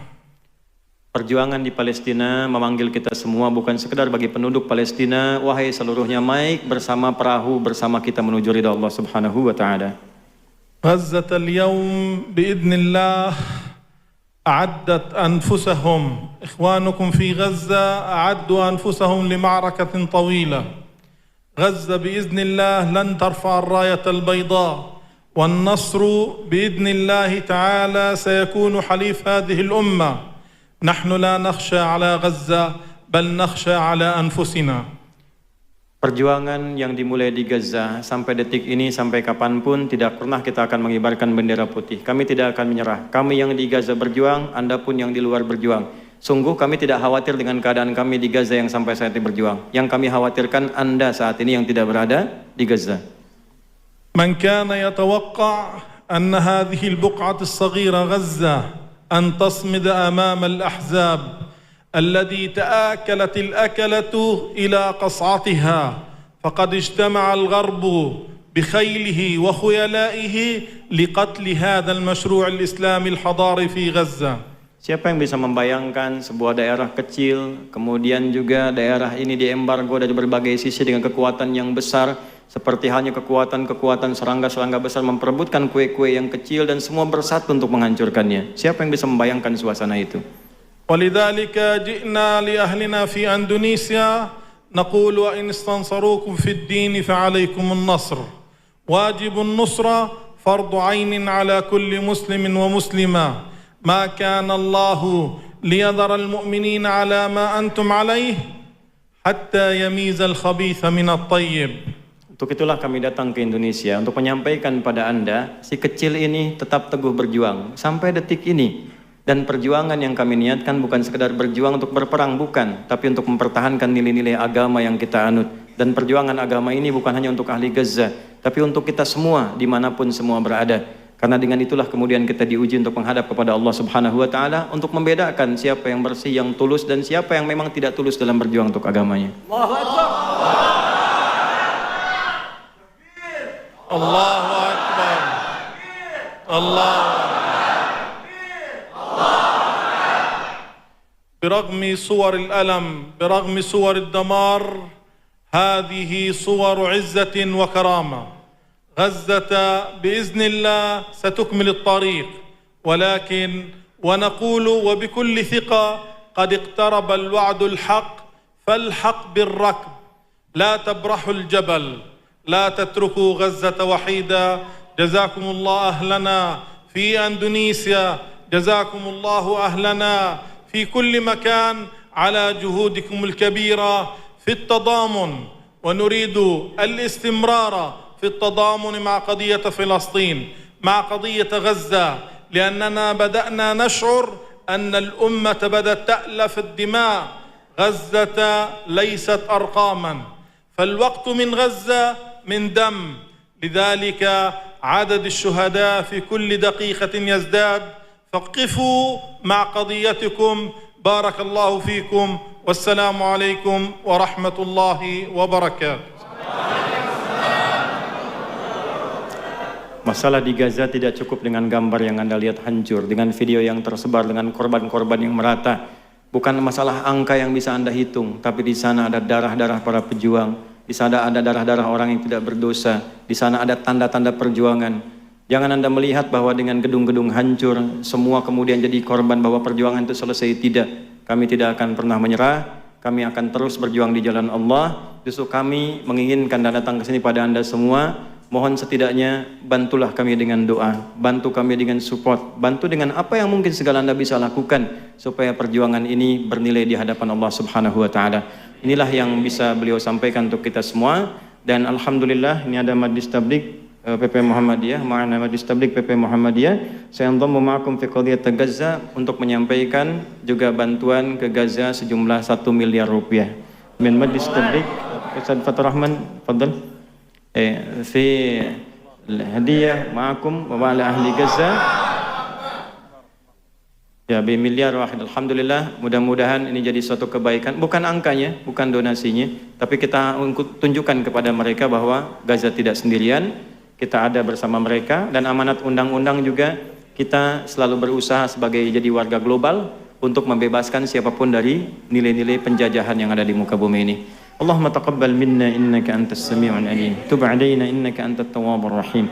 Perjuangan di Palestina memanggil kita semua bukan sekedar bagi penduduk Palestina, wahai seluruhnya naik bersama perahu bersama kita menuju ridha Allah Subhanahu wa taala. غزة اليوم بإذن الله أعدت أنفسهم، إخوانكم في غزة أعدوا أنفسهم لمعركة طويلة. غزة بإذن الله لن ترفع الراية البيضاء، والنصر بإذن الله تعالى سيكون حليف هذه الأمة. نحن لا نخشى على غزة بل نخشى على أنفسنا. Perjuangan yang dimulai di Gaza sampai detik ini, sampai kapanpun tidak pernah kita akan mengibarkan bendera putih. Kami tidak akan menyerah. Kami yang di Gaza berjuang, Anda pun yang di luar berjuang. Sungguh kami tidak khawatir dengan keadaan kami di Gaza yang sampai saat ini berjuang. Yang kami khawatirkan Anda saat ini yang tidak berada di Gaza. من كان يتوقع أن هذه البقعة الصغيرة غزة أن تصمد أمام الأحزاب الذي تآكلت الأكلة إلى قصعتها، فقد اجتمع الغرب بخيله وخيلائه لقتل هذا المشروع الإسلامي الحضاري في غزة. Siapa yang bisa membayangkan sebuah daerah kecil, kemudian juga daerah ini diembargo dari berbagai sisi dengan kekuatan yang besar, seperti halnya kekuatan-kekuatan serangga-serangga besar memperebutkan kue-kue yang kecil dan semua bersatu untuk menghancurkannya. Siapa yang bisa membayangkan suasana itu? ولذلك جئنا لأهلنا في أندونيسيا نقول وإن استنصروكم في الدين فعليكم النصر، واجب النصرة فرض عين على كل مسلم ومسلمة، ما كان الله ليذر المؤمنين على ما أنتم عليه حتى يميز الخبيث من الطيب. Untuk itulah kami datang ke Indonesia untuk menyampaikan pada Anda, si kecil ini tetap teguh berjuang sampai detik ini. Dan perjuangan yang kami niatkan bukan sekedar berjuang untuk berperang, bukan, tapi untuk mempertahankan nilai-nilai agama yang kita anut. Dan perjuangan agama ini bukan hanya untuk ahli Gaza, tapi untuk kita semua, dimanapun semua berada. Karena dengan itulah kemudian kita diuji untuk menghadap kepada Allah Subhanahu wa taala, untuk membedakan siapa yang bersih, yang tulus, dan siapa yang memang tidak tulus dalam berjuang untuk agamanya. Allahu Akbar. Allahu Akbar. Allah. برغم صور الألم، برغم صور الدمار، هذه صور عزة وكرامة. غزة بإذن الله ستكمل الطريق، ولكن ونقول وبكل ثقة قد اقترب الوعد الحق، فالحق بالركب، لا تبرحوا الجبل، لا تتركوا غزة وحيدة. جزاكم الله أهلنا في أندونيسيا، جزاكم الله أهلنا في كل مكان على جهودكم الكبيرة في التضامن، ونريد الاستمرار في التضامن مع قضية فلسطين، مع قضية غزة، لأننا بدأنا نشعر أن الأمة بدأت تألف الدماء. غزة ليست أرقاما، فالوقت من غزة من دم، لذلك عدد الشهداء في كل دقيقة يزداد. فقفوا مع قضيتكم. بارك الله فيكم، والسلام عليكم ورحمة الله وبركاته. Masalah di Gaza tidak cukup dengan gambar yang Anda lihat hancur, dengan video yang tersebar, dengan korban-korban yang merata. Bukan masalah angka yang bisa Anda hitung, tapi di sana ada darah-darah para pejuang, di sana ada darah-darah orang yang tidak berdosa, di sana ada tanda-tanda perjuangan. Jangan Anda melihat bahwa dengan gedung-gedung hancur, semua kemudian jadi korban, bahwa perjuangan itu selesai. Tidak. Kami tidak akan pernah menyerah. Kami akan terus berjuang di jalan Allah. Justru kami menginginkan dan datang ke sini pada Anda semua. Mohon setidaknya bantulah kami dengan doa. Bantu kami dengan support. Bantu dengan apa yang mungkin segala Anda bisa lakukan, supaya perjuangan ini bernilai di hadapan Allah Subhanahu wa ta'ala. Inilah yang bisa beliau sampaikan untuk kita semua. Dan Alhamdulillah, ini ada Majlis Tabligh PP Muhammadiyah, ma'ana Majlis Tabligh PP Muhammadiyah. Saya andhammu ma'akum fi qadhiyat Gaza untuk menyampaikan juga bantuan ke Gaza sejumlah 1 miliar rupiah. Min Majlis Tabligh, Ustaz Fathur Rahman, fadhal. Fi hadiyah ma'akum wa ala ahli Gaza. Ya, miliar wahid. Alhamdulillah, mudah-mudahan ini jadi suatu kebaikan. Bukan angkanya, bukan donasinya, tapi kita tunjukkan kepada mereka bahwa Gaza tidak sendirian. Kita ada bersama mereka, dan amanat undang-undang juga kita selalu berusaha sebagai jadi warga global untuk membebaskan siapapun dari nilai-nilai penjajahan yang ada di muka bumi ini. Allahumma taqabbal minna innaka antas sami'ul alim. Tub 'alaina innaka antat tawwabur rahim.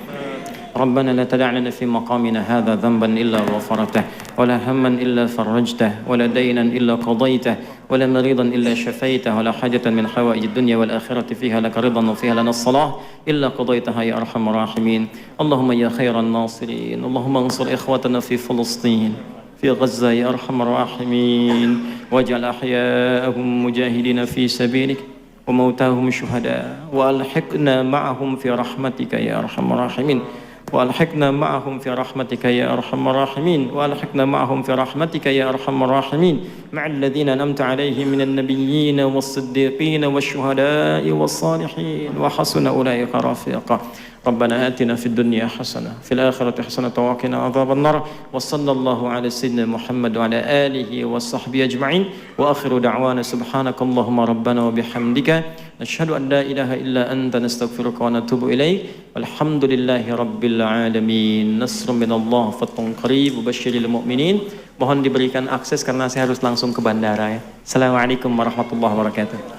ربنا لا تدع لنا في مقامنا هذا ذنبا إلا غفرته ولا هما إلا فرجته ولا دينا إلا قضيته ولا مريضا إلا شفيته ولا حاجة من حوائج الدنيا والآخرة فيها لك رضا وفيها لنا الصلاح إلا قضيتها يا أرحم الراحمين. اللهم يا خير الناصرين اللهم انصر إخوتنا في فلسطين في غزة يا أرحم الراحمين واجعل أحياءهم مجاهدين في سبيلك وموتاهم شهداء وألحقنا معهم في رحمتك يا أرحم الراحمين وألحقنا معهم في رحمتك يا أرحم الراحمين وألحقنا معهم في رحمتك يا أرحم الراحمين مع الذين أنعمت عليهم من النبيين والصديقين والشهداء والصالحين وحسن أولئك رفيقا. ربنا آتنا في الدنيا حسنة في الآخرة حسنة وقنا عذاب النار وصلى الله على سيدنا محمد وعلى آله وصحبه أجمعين وآخر دعوانا سبحانك اللهم ربنا وبحمدك نشهد أن لا إله إلا أنت نستغفرك ونتوب إليك والحمد لله رب العالمين. نصر من الله فتح قريب وبشر المؤمنين. Mohon diberikan akses karena saya harus langsung ke bandara ya. Assalamualaikum warahmatullahi wabarakatuh.